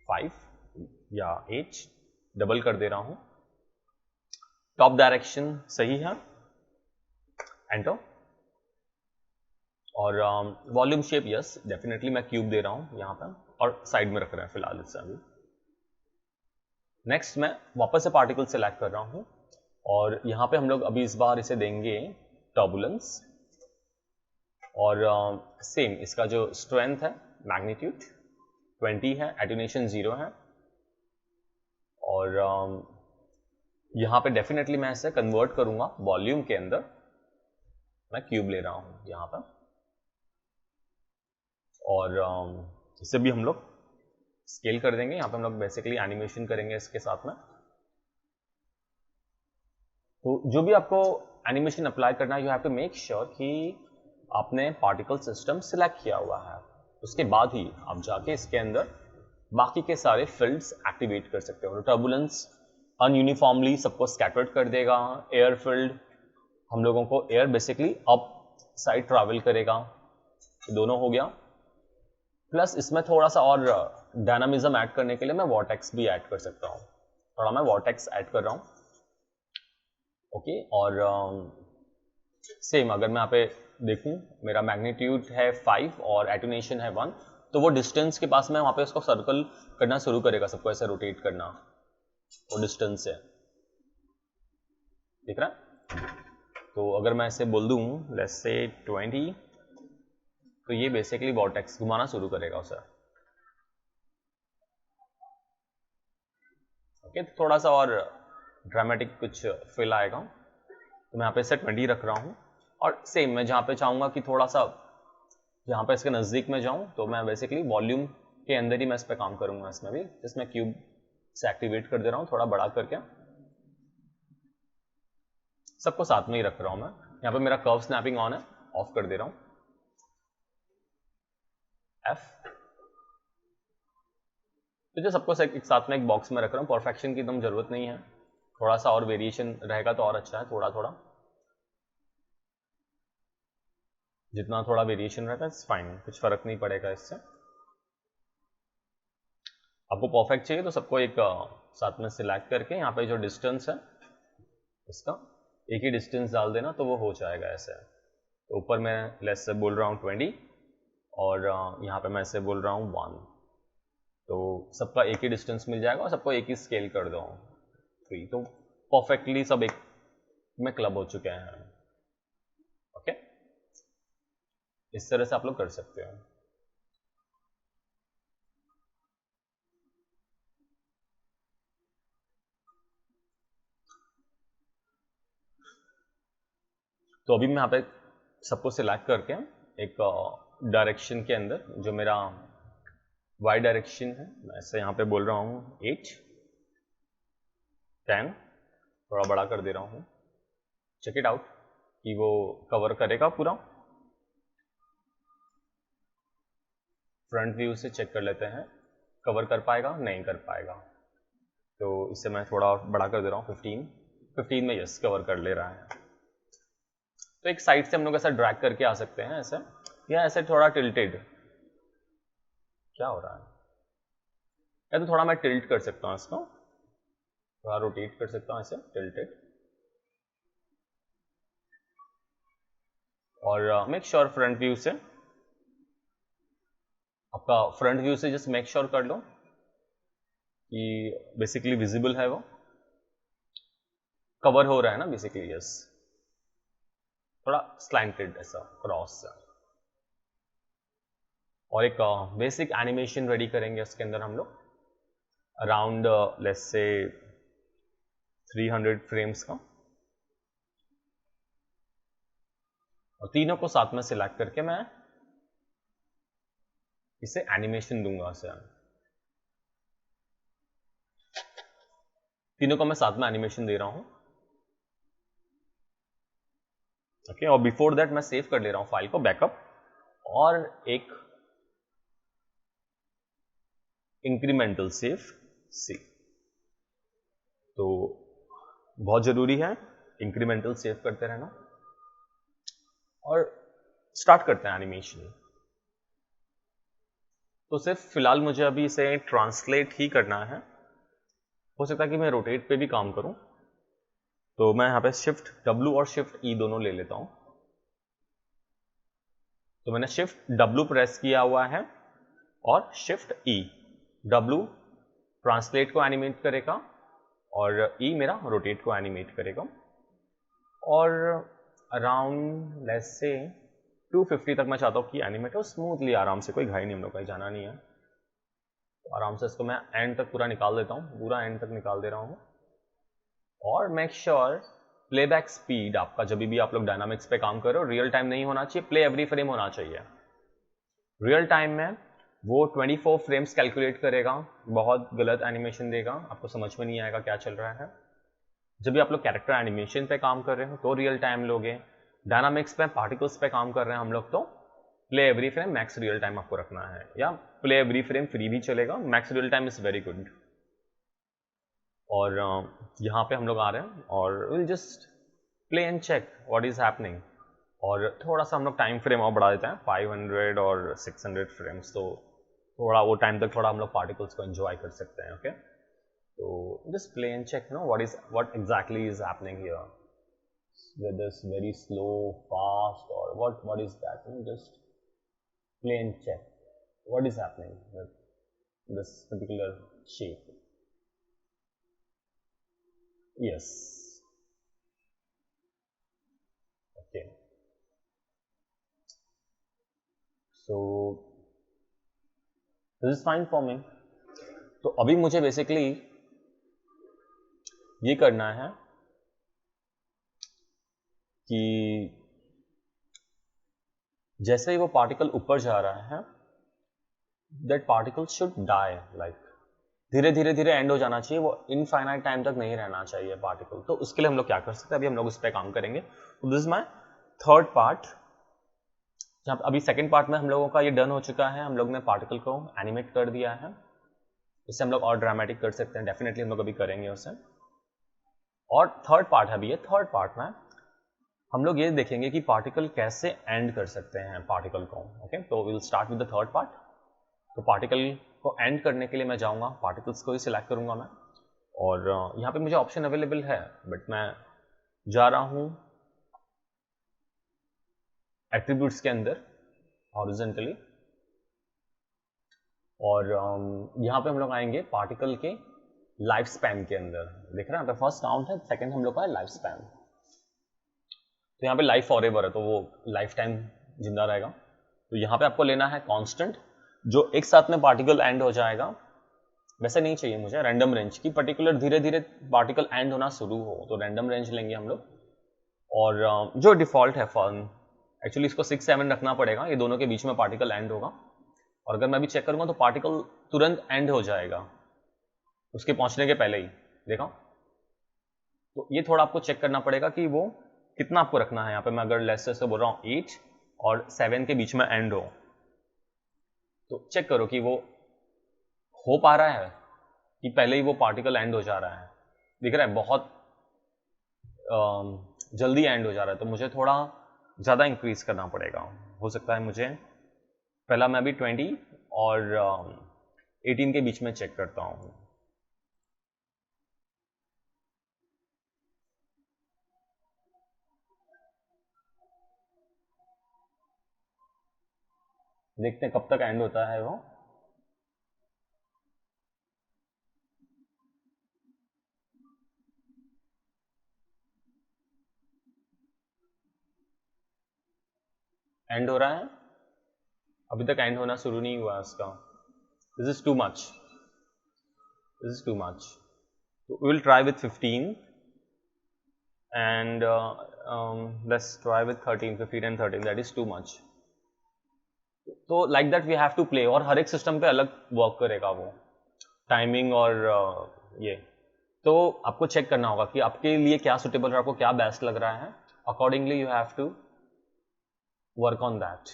5 या 8, डबल कर दे रहा हूँ। टॉप डायरेक्शन सही है, एंटर। और वॉल्यूम शेप यस डेफिनेटली मैं क्यूब दे रहा हूँ यहाँ पर, और साइड में रख रहे हैं फिलहाल इससे अभी। नेक्स्ट मैं वापस से पार्टिकल सेलेक्ट कर रहा हूँ, और यहाँ पे हम लोग अभी इस बार इसे देंगे टर्बुलेंस। और सेम इसका जो स्ट्रेंथ है मैग्नीट्यूड 20 है, एटेन्यूएशन 0 है। और यहाँ पे डेफिनेटली मैं इसे कन्वर्ट करूंगा वॉल्यूम के अंदर, मैं क्यूब ले रहा हूँ यहाँ पर। और इसे भी हम लोग स्केल कर देंगे। यहाँ पे हम लोग बेसिकली एनिमेशन करेंगे इसके साथ में। तो जो भी आपको एनिमेशन अप्लाई करना you have to make sure कि आपने पार्टिकल सिस्टम सिलेक्ट किया हुआ है, उसके बाद ही आप जाके इसके अंदर बाकी के सारे फील्ड्स एक्टिवेट कर सकते हो। टर्बुलेंस अनयूनिफॉर्मली सबको स्कैटर्ड कर देगा, एयर फील्ड हम लोगों को air basically up side travel करेगा, दोनों हो गया। प्लस इसमें थोड़ा सा और डायनामिज्म ऐड करने के लिए मैं वॉर्टेक्स भी ऐड कर सकता हूँ, थोड़ा मैं वॉर्टेक्स ऐड कर रहा हूँ। ओके, और सेम अगर मैं यहाँ पे देखूँ मेरा मैग्नीट्यूड है 5 और एटूनेशन है 1, तो वो डिस्टेंस के पास में वहाँ पे उसको सर्कल करना शुरू करेगा, सबको ऐसे रोटेट करना वो डिस्टेंस से, दिख रहा है। तो अगर मैं ऐसे बोल दूँ लेट्स से 20, तो ये बेसिकली वॉर्टेक्स घुमाना शुरू करेगा उसे। ओके, थोड़ा सा और ड्रामेटिक कुछ फील आएगा, तो मैं यहाँ पे इसे 20 रख रहा हूँ। और सेम मैं जहाँ पे चाहूँगा कि थोड़ा सा जहाँ पे इसके नज़दीक में जाऊँ, तो मैं बेसिकली वॉल्यूम के अंदर ही मैं इस पर काम करूँगा, इसमें भी जिसमें क्यूब से एक्टिवेट कर दे रहा हूँ थोड़ा बड़ा करके, सबको साथ में ही रख रहा हूँ मैं। यहाँ पे मेरा कर्व स्नैपिंग ऑन है, ऑफ कर दे रहा हूँ F। तो जो सबको एक साथ में एक बॉक्स में रख रहा हूँ, परफेक्शन की एकदम जरूरत नहीं है, थोड़ा सा और वेरिएशन रहेगा तो और अच्छा है, थोड़ा थोड़ा जितना थोड़ा वेरिएशन रहता है इट्स फाइन, कुछ फर्क नहीं पड़ेगा इससे। आपको परफेक्ट चाहिए तो सबको एक साथ में सिलेक्ट करके यहाँ पे जो डिस्टेंस है इसका एक ही डिस्टेंस डाल देना, तो वो हो जाएगा ऐसे। तो ऊपर मैं लेट्स से बोल रहा हूँ 20 और यहाँ पे मैं ऐसे बोल रहा हूँ 1, तो सबका एक ही डिस्टेंस मिल जाएगा और सबको एक ही स्केल कर दो 3, तो परफेक्टली सब एक में क्लब हो चुके हैं। ओके, इस तरह से आप लोग कर सकते हो। तो अभी मैं यहाँ पे सबको सिलेक्ट करके एक डायरेक्शन के अंदर जो मेरा वाई डायरेक्शन है, मैं ऐसे यहाँ पे बोल रहा हूँ 8 10, थोड़ा बड़ा कर दे रहा हूँ, चेक इट आउट कि वो कवर करेगा पूरा। फ्रंट व्यू से चेक कर लेते हैं कवर कर पाएगा नहीं कर पाएगा, तो इससे मैं थोड़ा बड़ा कर दे रहा हूँ 15 में यस कवर कर ले रहा है। तो एक साइड से हम लोग ऐसा ड्रैग करके आ सकते हैं ऐसे, या ऐसे थोड़ा टिल्टेड, क्या हो रहा है, या तो थोड़ा मैं टिल्ट कर सकता हूँ इसको, थोड़ा रोटेट कर सकता हूँ ऐसे टिल्टेड। और मेक श्योर फ्रंट व्यू से, आपका फ्रंट व्यू से जस्ट मेक श्योर कर लो कि बेसिकली विजिबल है, वो कवर हो रहा है ना बेसिकली, यस थोड़ा स्लैंटेड ऐसा क्रॉस से। और एक बेसिक एनिमेशन रेडी करेंगे उसके अंदर हम लोग अराउंड लेट्स से 300 फ्रेम्स का, और तीनों को साथ में सिलेक्ट करके मैं इसे एनिमेशन दूंगा उसे, तीनों को मैं साथ में एनिमेशन दे रहा हूं। ओके, और बिफोर दैट मैं सेव कर ले रहा हूं फाइल को बैकअप, और एक इंक्रीमेंटल सेव सी, तो बहुत जरूरी है इंक्रीमेंटल सेव करते रहना। और स्टार्ट करते हैं एनिमेशन। तो सिर्फ फिलहाल मुझे अभी इसे ट्रांसलेट ही करना है, हो सकता है कि मैं रोटेट पे भी काम करूं, तो मैं यहाँ पे शिफ्ट W और शिफ्ट E दोनों ले लेता हूं। तो मैंने शिफ्ट W प्रेस किया हुआ है और शिफ्ट E, W ट्रांसलेट को एनिमेट करेगा और E मेरा रोटेट को एनिमेट करेगा। और अराउंड लेट्स से 250 तक मैं चाहता हूँ कि एनिमेट हो स्मूथली, आराम से, कोई घाई नहीं, हम लोग कहीं जाना नहीं है। तो आराम से इसको मैं एंड तक पूरा निकाल देता हूँ, पूरा एंड तक निकाल दे रहा हूँ। और मेक श्योर प्लेबैक स्पीड आपका जब भी आप लोग डायनामिक्स पे काम करो रियल टाइम नहीं होना चाहिए, प्ले एवरी फ्रेम होना चाहिए। रियल टाइम में वो 24 फ्रेम्स कैलकुलेट करेगा, बहुत गलत एनिमेशन देगा, आपको समझ में नहीं आएगा क्या चल रहा है। जब भी आप लोग कैरेक्टर एनिमेशन पे काम कर रहे हो तो रियल टाइम लोगे, डायनामिक्स पे, पार्टिकल्स पे काम कर रहे हैं हम लोग तो play every frame max real time आपको रखना है, या प्ले एवरी फ्रेम फ्री भी चलेगा, max real time is very good. और यहाँ पे हम लोग आ रहे हैं और will just play and check what is happening. और थोड़ा सा हम लोग टाइम फ्रेम और बढ़ा देते हैं 500 और 600 फ्रेम्स, तो थोड़ा वो टाइम तक थोड़ा हम लोग पार्टिकल्स को एंजॉय कर सकते हैं। ओके, तो just play and check no what exactly is happening here, whether it's very slow, fast, or what is that, just play and check what is happening with this particular shape. Yes, okay, so this is fine for me। तो अभी मुझे basically ये करना है कि जैसे ही वो particle ऊपर जा रहा है that particle should die, like धीरे धीरे धीरे एंड हो जाना चाहिए, वो इनफाइनाइट टाइम तक नहीं रहना चाहिए पार्टिकल। तो उसके लिए हम लोग क्या कर सकते हैं, अभी हम लोग उस पर काम करेंगे। तो this is my third part, जहाँ अभी सेकेंड पार्ट में हम लोगों का ये डन हो चुका है, हम लोग ने पार्टिकल को एनिमेट कर दिया है। इससे हम लोग और ड्रामेटिक कर सकते हैं, डेफिनेटली हम लोग अभी करेंगे उसे। और थर्ड पार्ट है अभी ये, थर्ड पार्ट में हम लोग ये देखेंगे कि पार्टिकल कैसे एंड कर सकते हैं पार्टिकल को। ओके, तो will start with the third part. तो पार्टिकल को एंड करने के लिए मैं जाऊंगा, पार्टिकल्स को ही सिलेक्ट करूंगा मैं, और यहाँ पे मुझे ऑप्शन अवेलेबल है, बट मैं जा रहा हूँ एट्रीब्यूट्स के अंदर हॉरिजॉन्टली, और यहाँ पे हम लोग आएंगे पार्टिकल के लाइफ स्पैन के अंदर। देख रहे हैं यहाँ पे फर्स्ट काउंट है, सेकेंड हम लोग का है लाइफ स्पैन। तो यहाँ पे लाइफ फॉरएवर है, तो वो लाइफ टाइम जिंदा रहेगा। तो यहाँ पे आपको लेना है कांस्टेंट, जो एक साथ में पार्टिकल एंड हो जाएगा। वैसे नहीं चाहिए मुझे रैंडम रेंज की, पर्टिकुलर धीरे धीरे पार्टिकल एंड होना शुरू हो, तो रैंडम रेंज लेंगे हम लोग। और जो डिफॉल्ट है फॉर्म, एक्चुअली इसको 6-7 रखना पड़ेगा, ये दोनों के बीच में पार्टिकल एंड होगा। और अगर मैं भी चेक करूंगा तो पार्टिकल तुरंत एंड हो जाएगा उसके पहुंचने के पहले ही, देखा। तो ये थोड़ा आपको चेक करना पड़ेगा कि वो कितना आपको रखना है। यहाँ पे मैं अगर लेस से बोल रहा हूँ 8 और 7 के बीच में एंड हो, तो चेक करो कि वो हो पा रहा है कि पहले ही वो पार्टिकल एंड हो जा रहा है। दिख रहा है बहुत जल्दी एंड हो जा रहा है, तो मुझे थोड़ा ज़्यादा इंक्रीज करना पड़ेगा। हो सकता है मुझे पहला मैं अभी 20 और 18 के बीच में चेक करता हूँ। देखते हैं कब तक एंड होता है वो। एंड हो रहा है, अभी तक एंड होना शुरू नहीं हुआ उसका। This is too much, this is too much. तो we will try with 15 and let's try with 13, 15 एंड 13, दैट इज टू मच। तो like that we have to play, और हर एक सिस्टम पे अलग वर्क करेगा वो टाइमिंग और ये। तो आपको चेक करना होगा कि आपके लिए क्या सुटेबल है, आपको क्या बेस्ट लग रहा है, accordingly you have to work on that.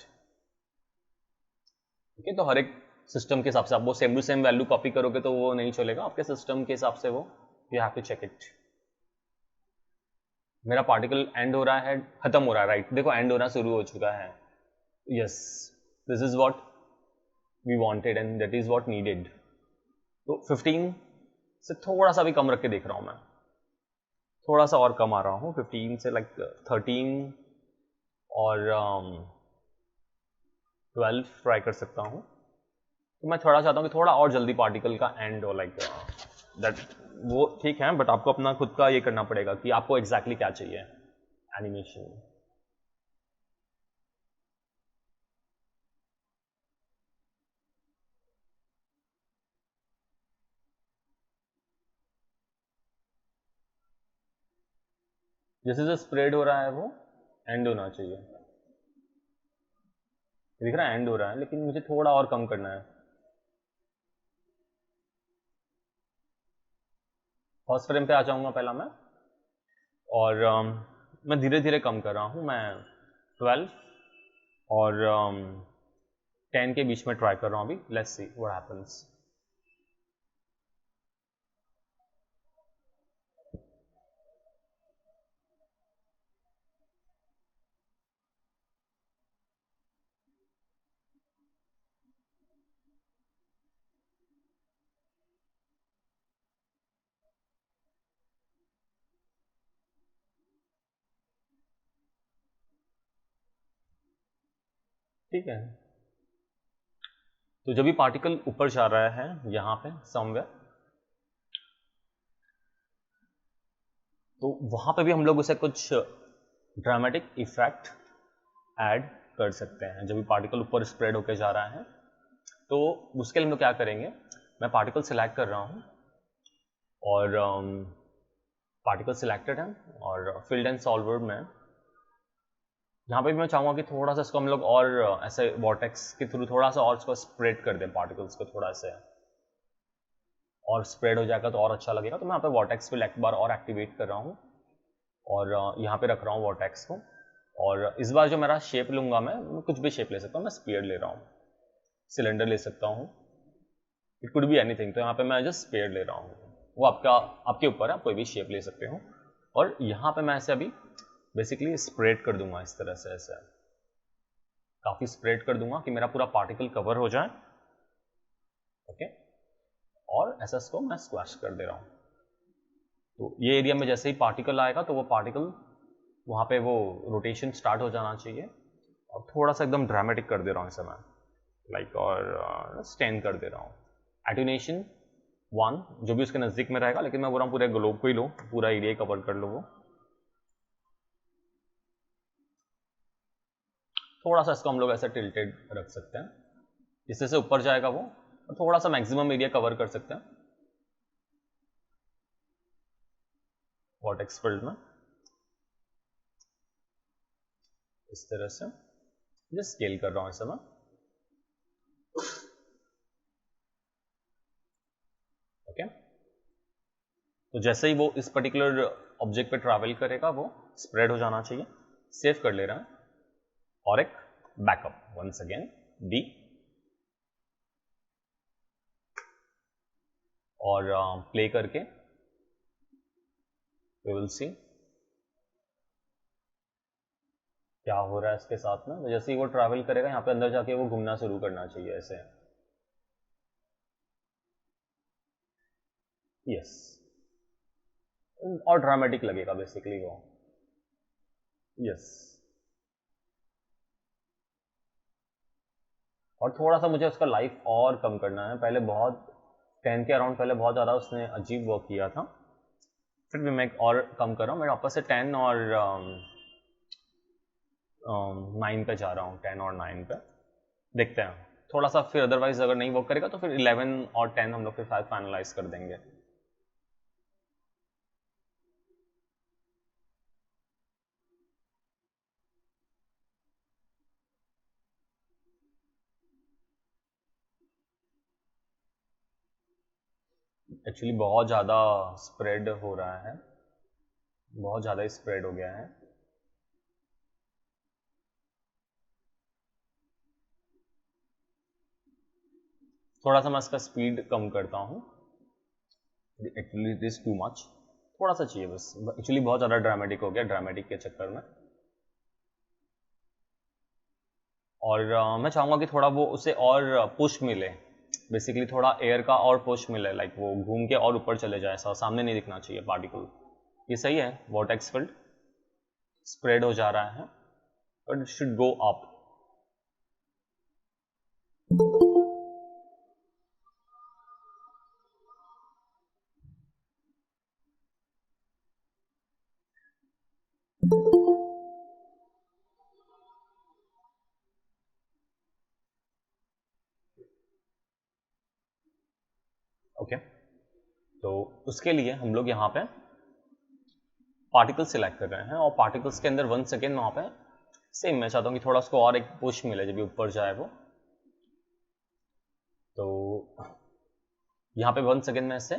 Okay, तो हर एक सिस्टम के हिसाब से आप वो same to same value copy करोगे तो वो नहीं चलेगा, आपके सिस्टम के हिसाब से वो you have to check it. मेरा पार्टिकल एंड हो रहा है, खत्म हो रहा है, राइट, देखो एंड होना शुरू हो चुका है। Yes, this is what we wanted and that is what needed. तो 15 से थोड़ा सा भी कम रख के देख रहा हूं मैं, थोड़ा सा और कम आ रहा हूँ 15 से, लाइक 13 और 12 ट्राई कर सकता हूँ। तो मैं थोड़ा चाहता हूँ कि थोड़ा और जल्दी पार्टिकल का एंड हो, लाइक दैट। वो ठीक है, बट आपको अपना खुद का ये करना पड़ेगा कि आपको एग्जैक्टली क्या चाहिए एनिमेशन। जैसे जो स्प्रेड हो रहा है वो एंड होना चाहिए, दिख रहा है एंड हो रहा है, लेकिन मुझे थोड़ा और कम करना है। फर्स्ट फ्रेम पे आ जाऊंगा पहला मैं, और मैं धीरे धीरे कम कर रहा हूँ। मैं 12 और 10 के बीच में ट्राई कर रहा हूँ अभी। Let's see what happens. ठीक है, तो जब भी पार्टिकल ऊपर जा रहा है यहाँ पे समवेयर, तो वहाँ पे भी हम लोग उसे कुछ ड्रामेटिक इफेक्ट ऐड कर सकते हैं। जब भी पार्टिकल ऊपर स्प्रेड होकर जा रहा है तो उसके लिए हम लोग क्या करेंगे, मैं पार्टिकल सिलेक्ट कर रहा हूँ और पार्टिकल सिलेक्टेड है और फिल्ड एंड सॉल्वर में यहाँ पे भी मैं चाहूँगा कि थोड़ा सा इसको हम लोग और ऐसे वॉर्टेक्स के थ्रू थोड़ा सा और इसको स्प्रेड कर दें पार्टिकल्स को, थोड़ा सा और स्प्रेड हो जाएगा तो और अच्छा लगेगा। तो मैं यहाँ पे वॉर्टेक्स फिल एक बार और एक्टिवेट कर रहा हूँ और यहाँ पे रख रहा हूँ वॉर्टेक्स को। और इस बार जो मेरा शेप लूँगा मैं कुछ भी शेप ले सकता हूँ। मैं स्फीयर ले रहा हूँ, सिलेंडर ले सकता हूँ, इट कुड बी एनीथिंग। तो यहाँ पे मैं जस्ट स्फीयर ले रहा हूँ, वो आपके ऊपर है, आप कोई भी शेप ले सकते हो। और यहाँ पे मैं ऐसे अभी बेसिकली स्प्रेड कर दूंगा इस तरह से, ऐसे काफ़ी स्प्रेड कर दूंगा कि मेरा पूरा पार्टिकल कवर हो जाए। ओके, और ऐसा इसको मैं स्क्वैश कर दे रहा हूँ। तो ये एरिया में जैसे ही पार्टिकल आएगा तो वो पार्टिकल वहाँ पे वो रोटेशन स्टार्ट हो जाना चाहिए। और थोड़ा सा एकदम ड्रामेटिक कर दे रहा हूँ इसे मैं, लाइक और स्टैंड कर दे रहा हूँ। एटेन्यूएशन 1 जो भी उसके नज़दीक में रहेगा, लेकिन मैं बोल रहा हूँ पूरे ग्लोब को ही लो, पूरा एरिया कवर कर लो। वो थोड़ा सा इसको हम लोग ऐसे टिल्टेड रख सकते हैं, जिससे से ऊपर जाएगा वो थोड़ा सा मैक्सिमम एरिया कवर कर सकते हैं वॉर्टेक्स फील्ड में। इस तरह से जस्ट स्केल कर रहा हूँ इसे मैं। ओके, तो जैसे ही वो इस पर्टिकुलर ऑब्जेक्ट पे ट्रैवल करेगा वो स्प्रेड हो जाना चाहिए। सेव कर ले रहा है और एक बैकअप वंस अगेन डी, और प्ले करके वी विल सी क्या हो रहा है इसके साथ में। तो जैसे ही वो ट्रैवल करेगा यहाँ पे अंदर जाके वो घूमना शुरू करना चाहिए ऐसे। यस, और ड्रामेटिक लगेगा बेसिकली वो। यस, और थोड़ा सा मुझे उसका लाइफ और कम करना है। पहले बहुत 10 के अराउंड पहले बहुत ज़्यादा उसने अजीब वर्क किया था, फिर भी मैं और कम कर रहा हूँ। मैं वापस से 10 और 9 पे जा रहा हूँ। 10 और 9 पे देखते हैं थोड़ा सा, फिर अदरवाइज अगर नहीं वर्क करेगा तो फिर 11 और 10 हम लोग फिर फाइनलाइज कर देंगे। एक्चुअली बहुत ज़्यादा स्प्रेड हो रहा है, बहुत ज़्यादा स्प्रेड हो गया है। थोड़ा सा मैं इसका स्पीड कम करता हूँ। Actually it is too much, थोड़ा सा चाहिए बस। एक्चुअली बहुत ज़्यादा ड्रामेटिक हो गया, ड्रामेटिक के चक्कर में। और मैं चाहूँगा कि थोड़ा वो उसे और पुश मिले, बेसिकली थोड़ा एयर का और पुश मिले, लाइक वो घूम के और ऊपर चले जाए, ऐसा सामने नहीं दिखना चाहिए पार्टिकल। ये सही है, वॉर्टेक्स फील्ड स्प्रेड हो जा रहा है but it should go up. Okay, तो उसके लिए हम लोग यहाँ पे पार्टिकल सिलेक्ट कर रहे हैं और पार्टिकल्स के अंदर 1 सेकेंड वहाँ पे सेम मैं चाहता हूँ कि थोड़ा उसको और एक पुश मिले जब भी ऊपर जाए वो। तो यहाँ पे 1 सेकेंड में से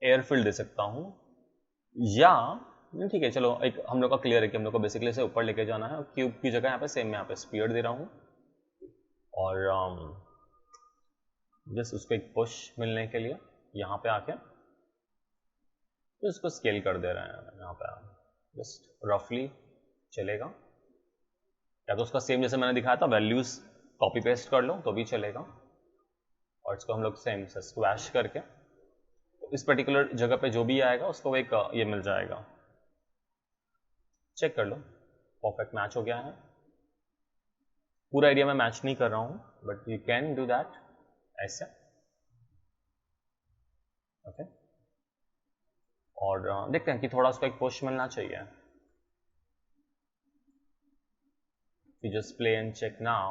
एयर फील्ड दे सकता हूँ, या नहीं ठीक है, चलो एक हम लोग का क्लियर है कि हम लोग को बेसिकली इसे ऊपर लेके जाना है। क्यूब की जगह यहाँ पे सेम मैं यहाँ पे स्पीड दे रहा हूँ और जस्ट उसको एक पुश मिलने के लिए यहाँ पे आके तो इसको स्केल कर दे रहे हैं यहाँ पे, जस्ट रफली चलेगा। या तो उसका सेम जैसे मैंने दिखाया था वैल्यूज कॉपी पेस्ट कर लो तो भी चलेगा, और इसको हम लोग सेम से स्क्वैश करके तो इस पर्टिकुलर जगह पे जो भी आएगा उसको एक ये मिल जाएगा। चेक कर लो, परफेक्ट मैच हो गया है। पूरा एरिया में मैच नहीं कर रहा हूँ but you can do that ऐसे, ओके। और देखते हैं कि थोड़ा उसको एक पुश मिलना चाहिए। You just play and check now.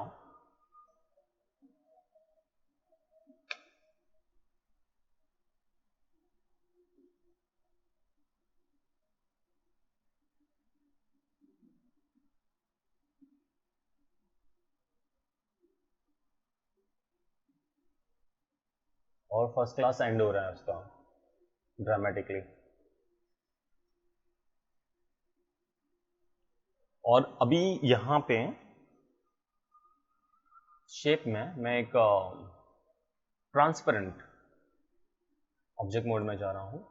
और फर्स्ट क्लास एंड हो रहा है उसका ड्रामेटिकली। और अभी यहाँ पे शेप में मैं एक ट्रांसपेरेंट ऑब्जेक्ट मोड में जा रहा हूँ।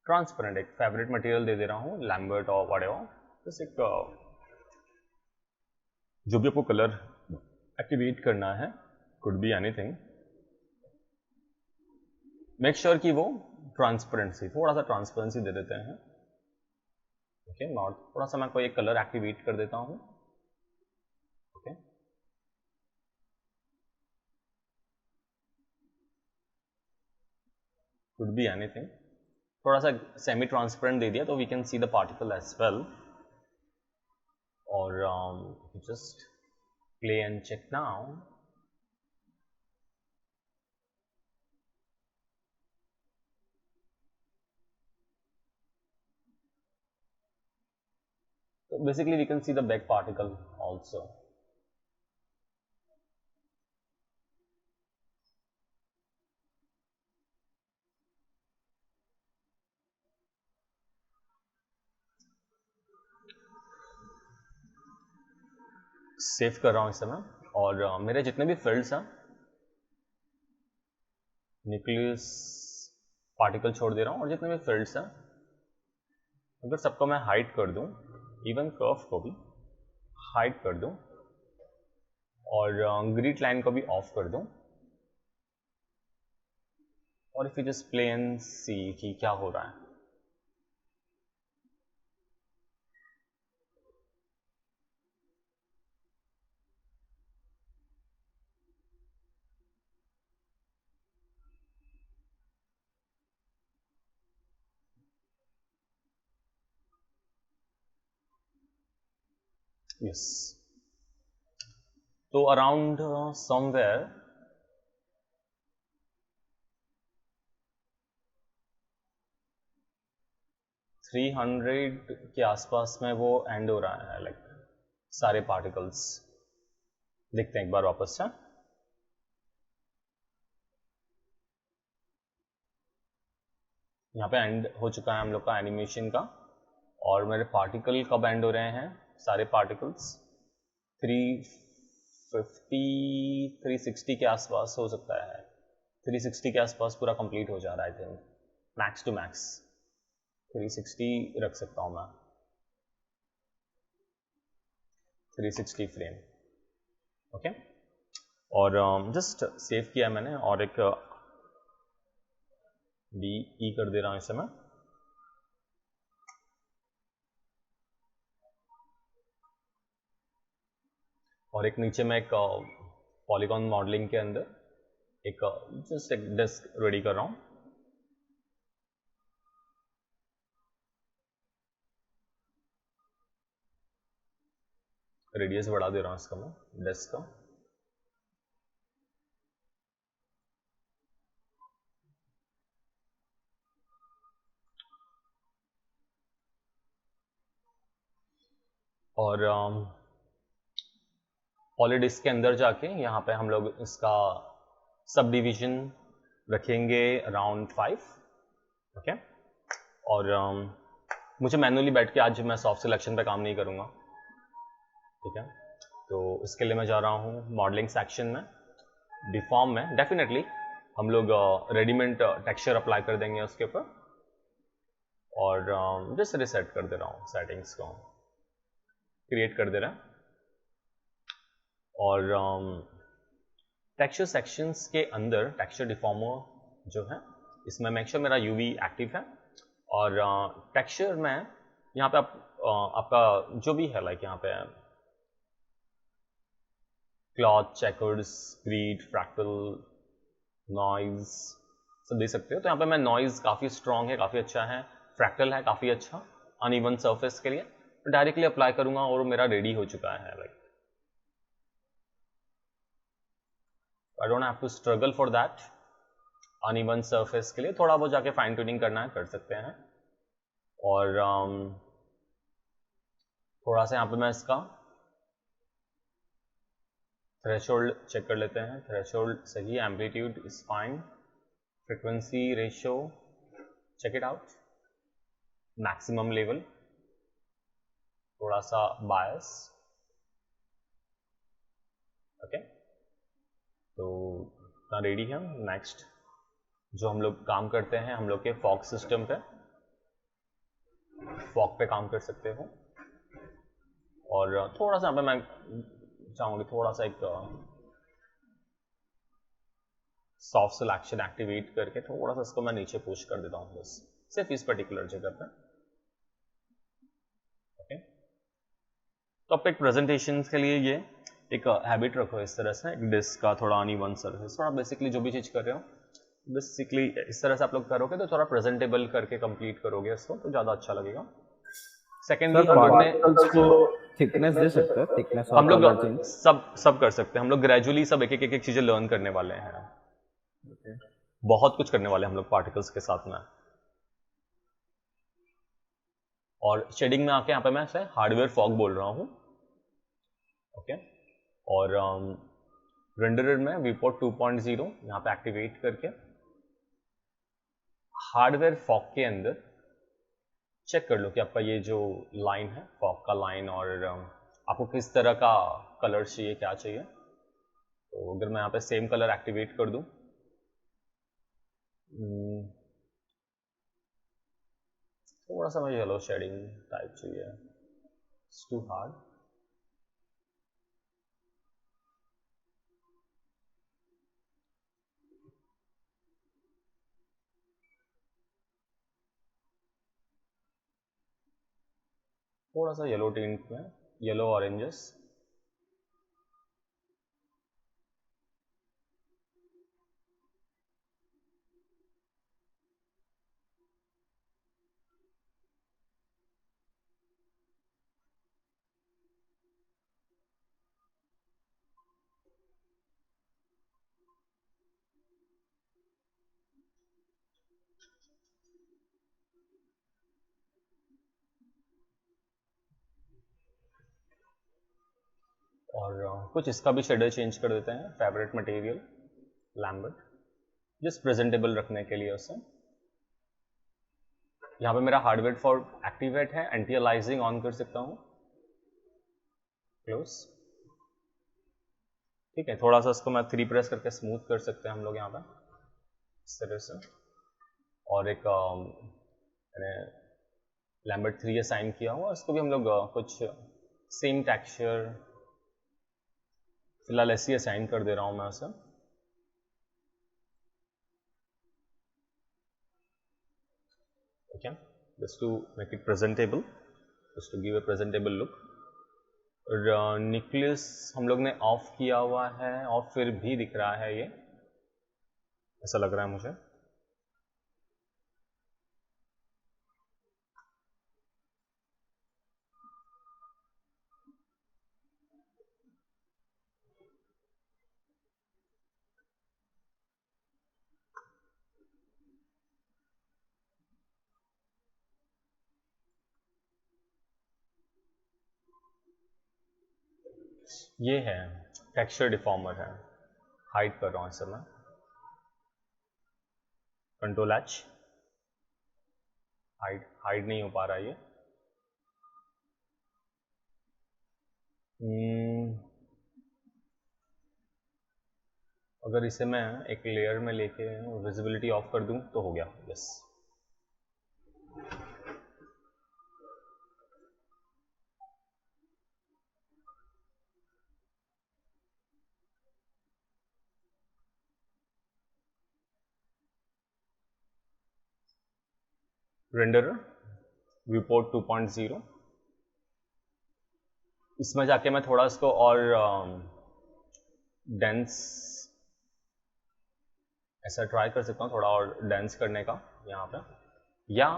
ट्रांसपेरेंट एक फेवरेट मटेरियल दे दे रहा हूँ, लैम्बर्ट और व्हाटएवर, बस एक जो भी आपको कलर एक्टिवेट करना है, could be anything. Make sure कि वो ट्रांसपेरेंसी, थोड़ा सा ट्रांसपेरेंसी दे देते हैं, ओके। नॉट थोड़ा सा मैं कोई एक कलर एक्टिवेट कर देता हूँ, ओके। Could be anything. थोड़ा सा सेमी ट्रांसपेरेंट दे दिया तो we can see the particle as well. और just play and check now. So basically we can see the back particle also. Save कर रहा हूँ इस समय, और मेरे जितने भी फील्ड्स हैं न्यूक्लियस पार्टिकल छोड़ दे रहा हूँ, और जितने भी फील्ड्स हैं अगर सबको मैं हाइड कर दूँ, इवन कर्व को भी हाइड कर दूँ, और ग्रिड लाइन को भी ऑफ कर दूँ, और if you just play and see कि क्या हो रहा है। यस, तो अराउंड समवेयर 300 के आसपास में वो एंड हो रहा है, लाइक सारे पार्टिकल्स। देखते हैं एक बार वापस से। यहाँ पे एंड हो चुका है हम लोग का एनिमेशन का, और मेरे पार्टिकल कब एंड हो रहे हैं, सारे पार्टिकल्स 350 360 के आसपास हो सकता है। 360 के आसपास पूरा कंप्लीट हो जा रहा है, I think max to max 360 रख सकता हूँ मैं, 360 फ्रेम, ओके। और जस्ट सेव किया मैंने, और एक DE कर दे रहा हूँ इसे मैं। और एक नीचे मैं एक पॉलीगॉन मॉडलिंग के अंदर एक जस्ट एक डिस्क रेडी कर रहा हूँ। रेडियस बढ़ा दे रहा हूँ इसका मैं, डिस्क का। और पॉलीडिस्क के अंदर जाके यहाँ पे हम लोग इसका सब डिवीजन रखेंगे अराउंड 5, ओके। और मुझे मैनुअली बैठ के आज मैं सॉफ्ट सिलेक्शन पे काम नहीं करूँगा, ठीक है। तो इसके लिए मैं जा रहा हूँ मॉडलिंग सेक्शन में, डिफॉर्म में। डेफिनेटली हम लोग रेडीमेड टेक्सचर अप्लाई कर देंगे उसके ऊपर, और जस्ट रिसेट कर दे रहा हूँ, सेटिंग्स को क्रिएट कर दे रहा है। और टेक्सचर सेक्शंस के अंदर टेक्सचर डिफॉर्मर जो है, इसमें मेक श्योर मेरा यूवी एक्टिव है। और टेक्सचर में यहाँ पे आपका जो भी है, लाइक यहाँ पे cloth, checkers, grid, fractal, noise सब दे सकते हो। तो यहाँ पे मैं नॉइज काफ़ी स्ट्रॉन्ग है, काफ़ी अच्छा है, फ्रैक्टल है काफ़ी अच्छा अनइवन सरफेस के लिए, तो डायरेक्टली अप्लाई करूँगा और मेरा रेडी हो चुका है। Like I don't have to struggle for that. Uneven surface के लिए थोड़ा बहुत जाके फाइन ट्यूनिंग करना है, कर सकते हैं। और थोड़ा सा यहाँ पे मैं इसका थ्रेशोल्ड चेक कर लेते हैं। थ्रेशोल्ड सही, amplitude is fine, frequency ratio check it out, maximum level, थोड़ा सा बायस, ओके। तो इतना रेडी है। नेक्स्ट जो हम लोग काम करते हैं, हम लोग के फॉग सिस्टम पे, फॉग पे काम कर सकते हो। और थोड़ा सा यहाँ पे मैं चाहूँगी थोड़ा सा एक सॉफ्ट सिलेक्शन एक्टिवेट करके थोड़ा सा इसको मैं नीचे पुश कर देता हूँ, बस सिर्फ इस पर्टिकुलर जगह पे, ओके। तो अब एक प्रेजेंटेशन के लिए ये एक हैबिट रखो इस तरह से, एक डिस्क का थोड़ा अनइवन सरफेस, थोड़ा बेसिकली जो भी चीज़ कर रहे हो बेसिकली इस तरह से आप लोग करोगे तो थोड़ा प्रेजेंटेबल करके कंप्लीट करोगे इसको, तो ज़्यादा अच्छा लगेगा। सेकेंडली हम लोग ने थिकनेस दे सकते हैं, थिकनेस हम लोग सब कर सकते हैं। हम लोग ग्रेजुअली सब एक एक चीज़ें लर्न करने वाले हैं, बहुत कुछ करने वाले हैं हम लोग पार्टिकल्स के साथ में। और शेडिंग में आके यहाँ पे मैं हार्डवेयर फॉग बोल रहा हूँ, ओके। और रेंडरर में विपोर्ट 2.0 यहाँ पे एक्टिवेट करके हार्डवेयर फॉग के अंदर चेक कर लो कि आपका ये जो लाइन है फॉग का लाइन, और आपको किस तरह का कलर चाहिए, क्या चाहिए। तो अगर मैं यहाँ पे सेम कलर एक्टिवेट कर दूँ, थोड़ा सा मुझे येलो शेडिंग टाइप चाहिए, इट्स टू हार्ड। थोड़ा सा येलो टिंट में, येलो ऑरेंजेस, और कुछ इसका भी शेडर चेंज कर देते हैं। Favourite material Lambert, just presentable रखने के लिए उसे। यहाँ पे मेरा हार्डवेयर फॉर एक्टिवेट है, एंटी अलाइजिंग ऑन कर सकता हूँ, क्लोज, ठीक है। थोड़ा सा इसको मैं 3 प्रेस करके स्मूथ कर सकते हैं हम लोग यहाँ पे इस तरह से। और एक मैंने लैम्बर्ट 3 असाइन किया हुआ, इसको भी हम लोग कुछ सेम टेक्सचर फिलहाल ऐसे ही असाइन कर दे रहा हूँ मैं उसे, okay, just to make it presentable, just to give a presentable look. और न्यूक्लियस हम लोग ने ऑफ किया हुआ है, और फिर भी दिख रहा है, ये ऐसा लग रहा है मुझे। ये है टेक्सचर डिफॉर्मर है, हाइड कर रहा हूँ इसे मैं, कंट्रोल एच, हाइड नहीं हो पा रहा है ये। अगर इसे मैं एक लेयर में लेके विजिबिलिटी ऑफ कर दूं तो हो गया। यस, रेंडर व्यू पोर्ट 2.0, इसमें जाके मैं थोड़ा इसको और डेंस ऐसा ट्राई कर सकता हूँ, थोड़ा और डेंस करने का यहाँ पे, या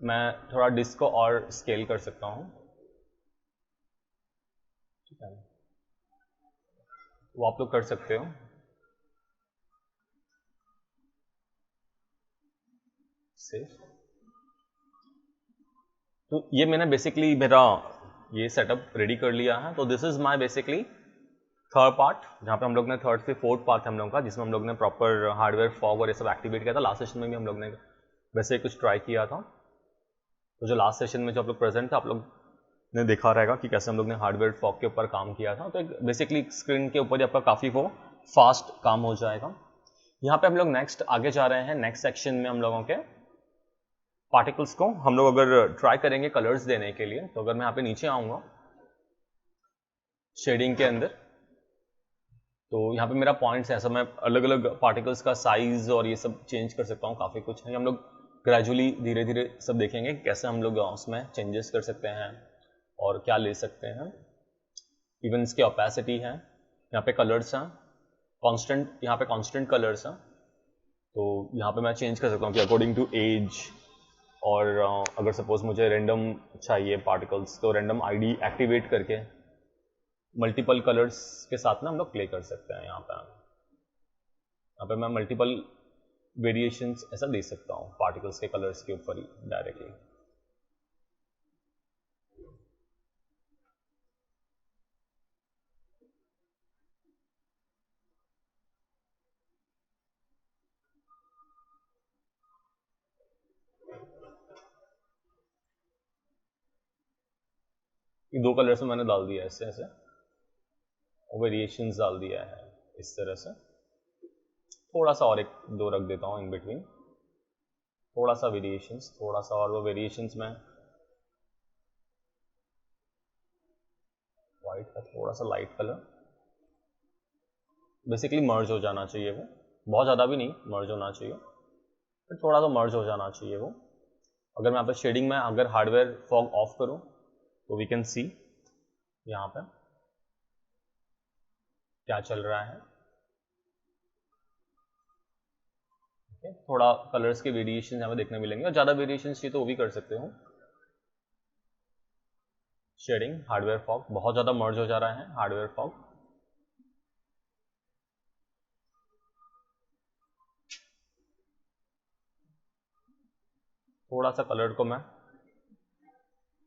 मैं थोड़ा डिस्क को और स्केल कर सकता हूँ। ठीक है, वो आप लोग कर सकते हो। सेव। तो ये मैंने बेसिकली मेरा ये सेटअप रेडी कर लिया है। तो this is my basically third part, जहाँ पे हम लोग ने थर्ड से फोर्थ पार्ट हम लोग का, जिसमें हम लोग ने प्रॉपर हार्डवेयर फॉग और ये सब एक्टिवेट किया था। लास्ट सेशन में भी हम लोग ने वैसे ही कुछ ट्राई किया था। तो जो लास्ट सेशन में जो आप लोग प्रेजेंट था, आप लोग ने देखा रहेगा कि कैसे हम लोग ने हार्डवेयर फॉग के ऊपर काम किया था। तो एक बेसिकली स्क्रीन के ऊपर आपका काफ़ी वो फास्ट काम हो जाएगा। यहाँ पे हम लोग नेक्स्ट आगे जा रहे हैं। नेक्स्ट सेक्शन में हम लोगों के पार्टिकल्स को हम लोग अगर ट्राई करेंगे कलर्स देने के लिए। तो अगर मैं यहाँ पे नीचे आऊँगा शेडिंग के अंदर, तो यहाँ पे मेरा पॉइंट्स है, ऐसा मैं अलग अलग पार्टिकल्स का साइज और ये सब चेंज कर सकता हूँ। काफ़ी कुछ है, हम लोग ग्रेजुअली धीरे धीरे सब देखेंगे कैसे हम लोग उसमें चेंजेस कर सकते हैं और क्या ले सकते हैं। इवन इसकी ओपेसिटी है, यहाँ पे कलर्स हैं कांस्टेंट, यहाँ पे कांस्टेंट कलर्स हैं। तो यहाँ पे मैं चेंज कर सकता हूँ कि अकॉर्डिंग टू एज, और अगर सपोज मुझे रैंडम चाहिए पार्टिकल्स, तो रैंडम आईडी एक्टिवेट करके मल्टीपल कलर्स के साथ में हम लोग प्ले कर सकते हैं। यहाँ पे मैं मल्टीपल वेरिएशंस ऐसा दे सकता हूँ पार्टिकल्स के कलर्स के ऊपर ही डायरेक्टली। ये दो कलर्स में मैंने डाल दिया ऐसे ऐसे, और वेरिएशंस डाल दिया है इस तरह से। थोड़ा सा और एक दो रख देता हूँ इन बिटवीन, थोड़ा सा वेरिएशंस, थोड़ा सा और वो वेरिएशंस में वाइट का थोड़ा सा लाइट कलर, बेसिकली मर्ज हो जाना चाहिए वो, बहुत ज़्यादा भी नहीं मर्ज होना चाहिए, फिर थोड़ा सा मर्ज हो जाना चाहिए वो। अगर मैं यहाँ पर शेडिंग में अगर हार्डवेयर फॉग ऑफ करूँ तो वी कैन सी यहाँ पे क्या चल रहा है। थोड़ा कलर्स के वेरिएशन यहाँ पे देखने मिलेंगे, और ज़्यादा वेरिएशन चाहिए तो वो भी कर सकते हो। शेडिंग हार्डवेयर फॉग, बहुत ज़्यादा मर्ज हो जा रहा है हार्डवेयर फॉग। थोड़ा सा कलर को मैं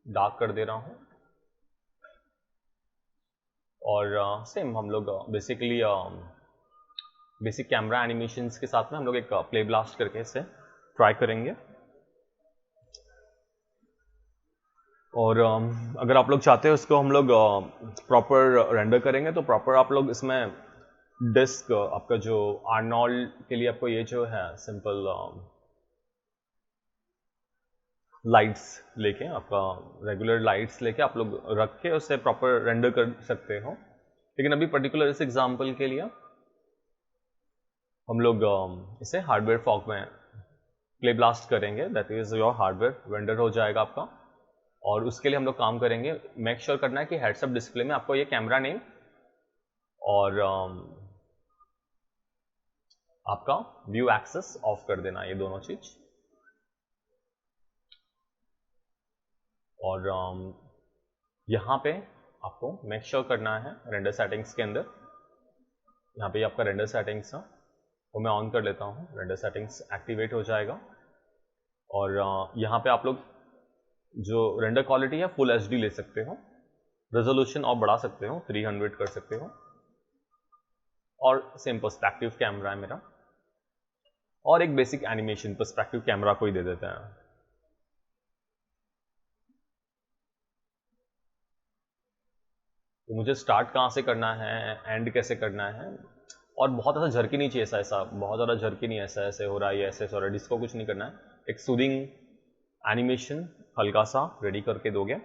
डार्क कर दे रहा हूँ, और सेम हम लोग बेसिकली बेसिक कैमरा एनिमेशंस के साथ में हम लोग एक प्ले ब्लास्ट करके इसे ट्राई करेंगे। और अगर आप लोग चाहते हो इसको हम लोग प्रॉपर रेंडर करेंगे, तो प्रॉपर आप लोग इसमें डिस्क आपका जो आर्नोल्ड के लिए आपको ये जो है सिंपल लाइट्स लेके, आपका रेगुलर लाइट्स लेके आप लोग रख के उससे प्रॉपर रेंडर कर सकते हो। लेकिन अभी पर्टिकुलर इस एग्जांपल के लिए हम लोग इसे हार्डवेयर फॉग में प्ले ब्लास्ट करेंगे, that is your hardware render हो जाएगा आपका। और उसके लिए हम लोग काम करेंगे, मेक श्योर करना है कि हेड्स अप डिस्प्ले में आपको ये कैमरा नेम और आपका व्यू एक्सेस ऑफ कर देना, ये दोनों चीज। और यहाँ पे आपको मेक श्योर करना है रेंडर सेटिंग्स के अंदर, यहाँ पे आपका रेंडर सेटिंग्स है वो मैं ऑन कर लेता हूँ, रेंडर सेटिंग्स एक्टिवेट हो जाएगा। और यहाँ पे आप लोग जो रेंडर क्वालिटी है फुल एचडी ले सकते हो, रेजोल्यूशन और बढ़ा सकते हो, 300 कर सकते हो, और सेम पर्सपेक्टिव कैमरा है मेरा, और एक बेसिक एनिमेशन पर्सपेक्टिव कैमरा को ही दे देते हैं। तो मुझे स्टार्ट कहाँ से करना है, एंड कैसे करना है, और बहुत ऐसा झरकी नहीं चाहिए, ऐसा बहुत ज़्यादा झरकी नहीं, ऐसा ऐसे हो रहा है, ऐसे हो रहा है, डिस्को कुछ नहीं करना है। एक सूदिंग एनिमेशन हल्का सा रेडी करके दोगे।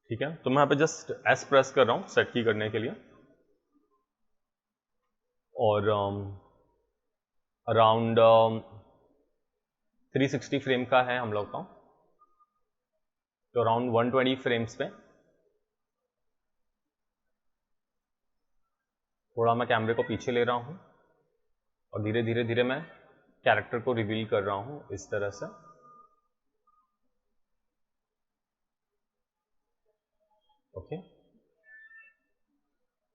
ठीक है, तो मैं यहाँ पे जस्ट एस प्रेस कर रहा हूँ सेट की करने के लिए, और अराउंड 360 फ्रेम का है हम लोग का, तो अराउंड 120 फ्रेम्स पे थोड़ा मैं कैमरे को पीछे ले रहा हूँ और धीरे धीरे धीरे मैं कैरेक्टर को रिवील कर रहा हूँ इस तरह से। ओके,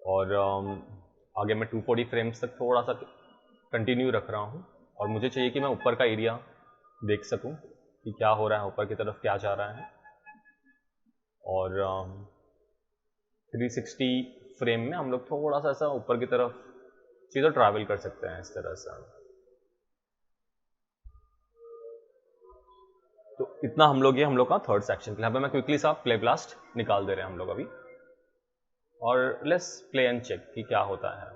और आगे मैं 240 फ्रेम्स तक थोड़ा सा कंटिन्यू रख रहा हूँ, और मुझे चाहिए कि मैं ऊपर का एरिया देख सकूँ कि क्या हो रहा है, ऊपर की तरफ क्या जा रहा है। और 360 फ्रेम में हम लोग थोड़ा सा ऐसा ऊपर की तरफ सीधा ट्रैवल कर सकते हैं इस तरह से। तो इतना हम लोग का थर्ड सेक्शन। यहाँ पे मैं क्विकली सा प्ले ब्लास्ट निकाल दे रहे हैं हम लोग अभी, और लेट्स प्ले एंड चेक कि क्या होता है।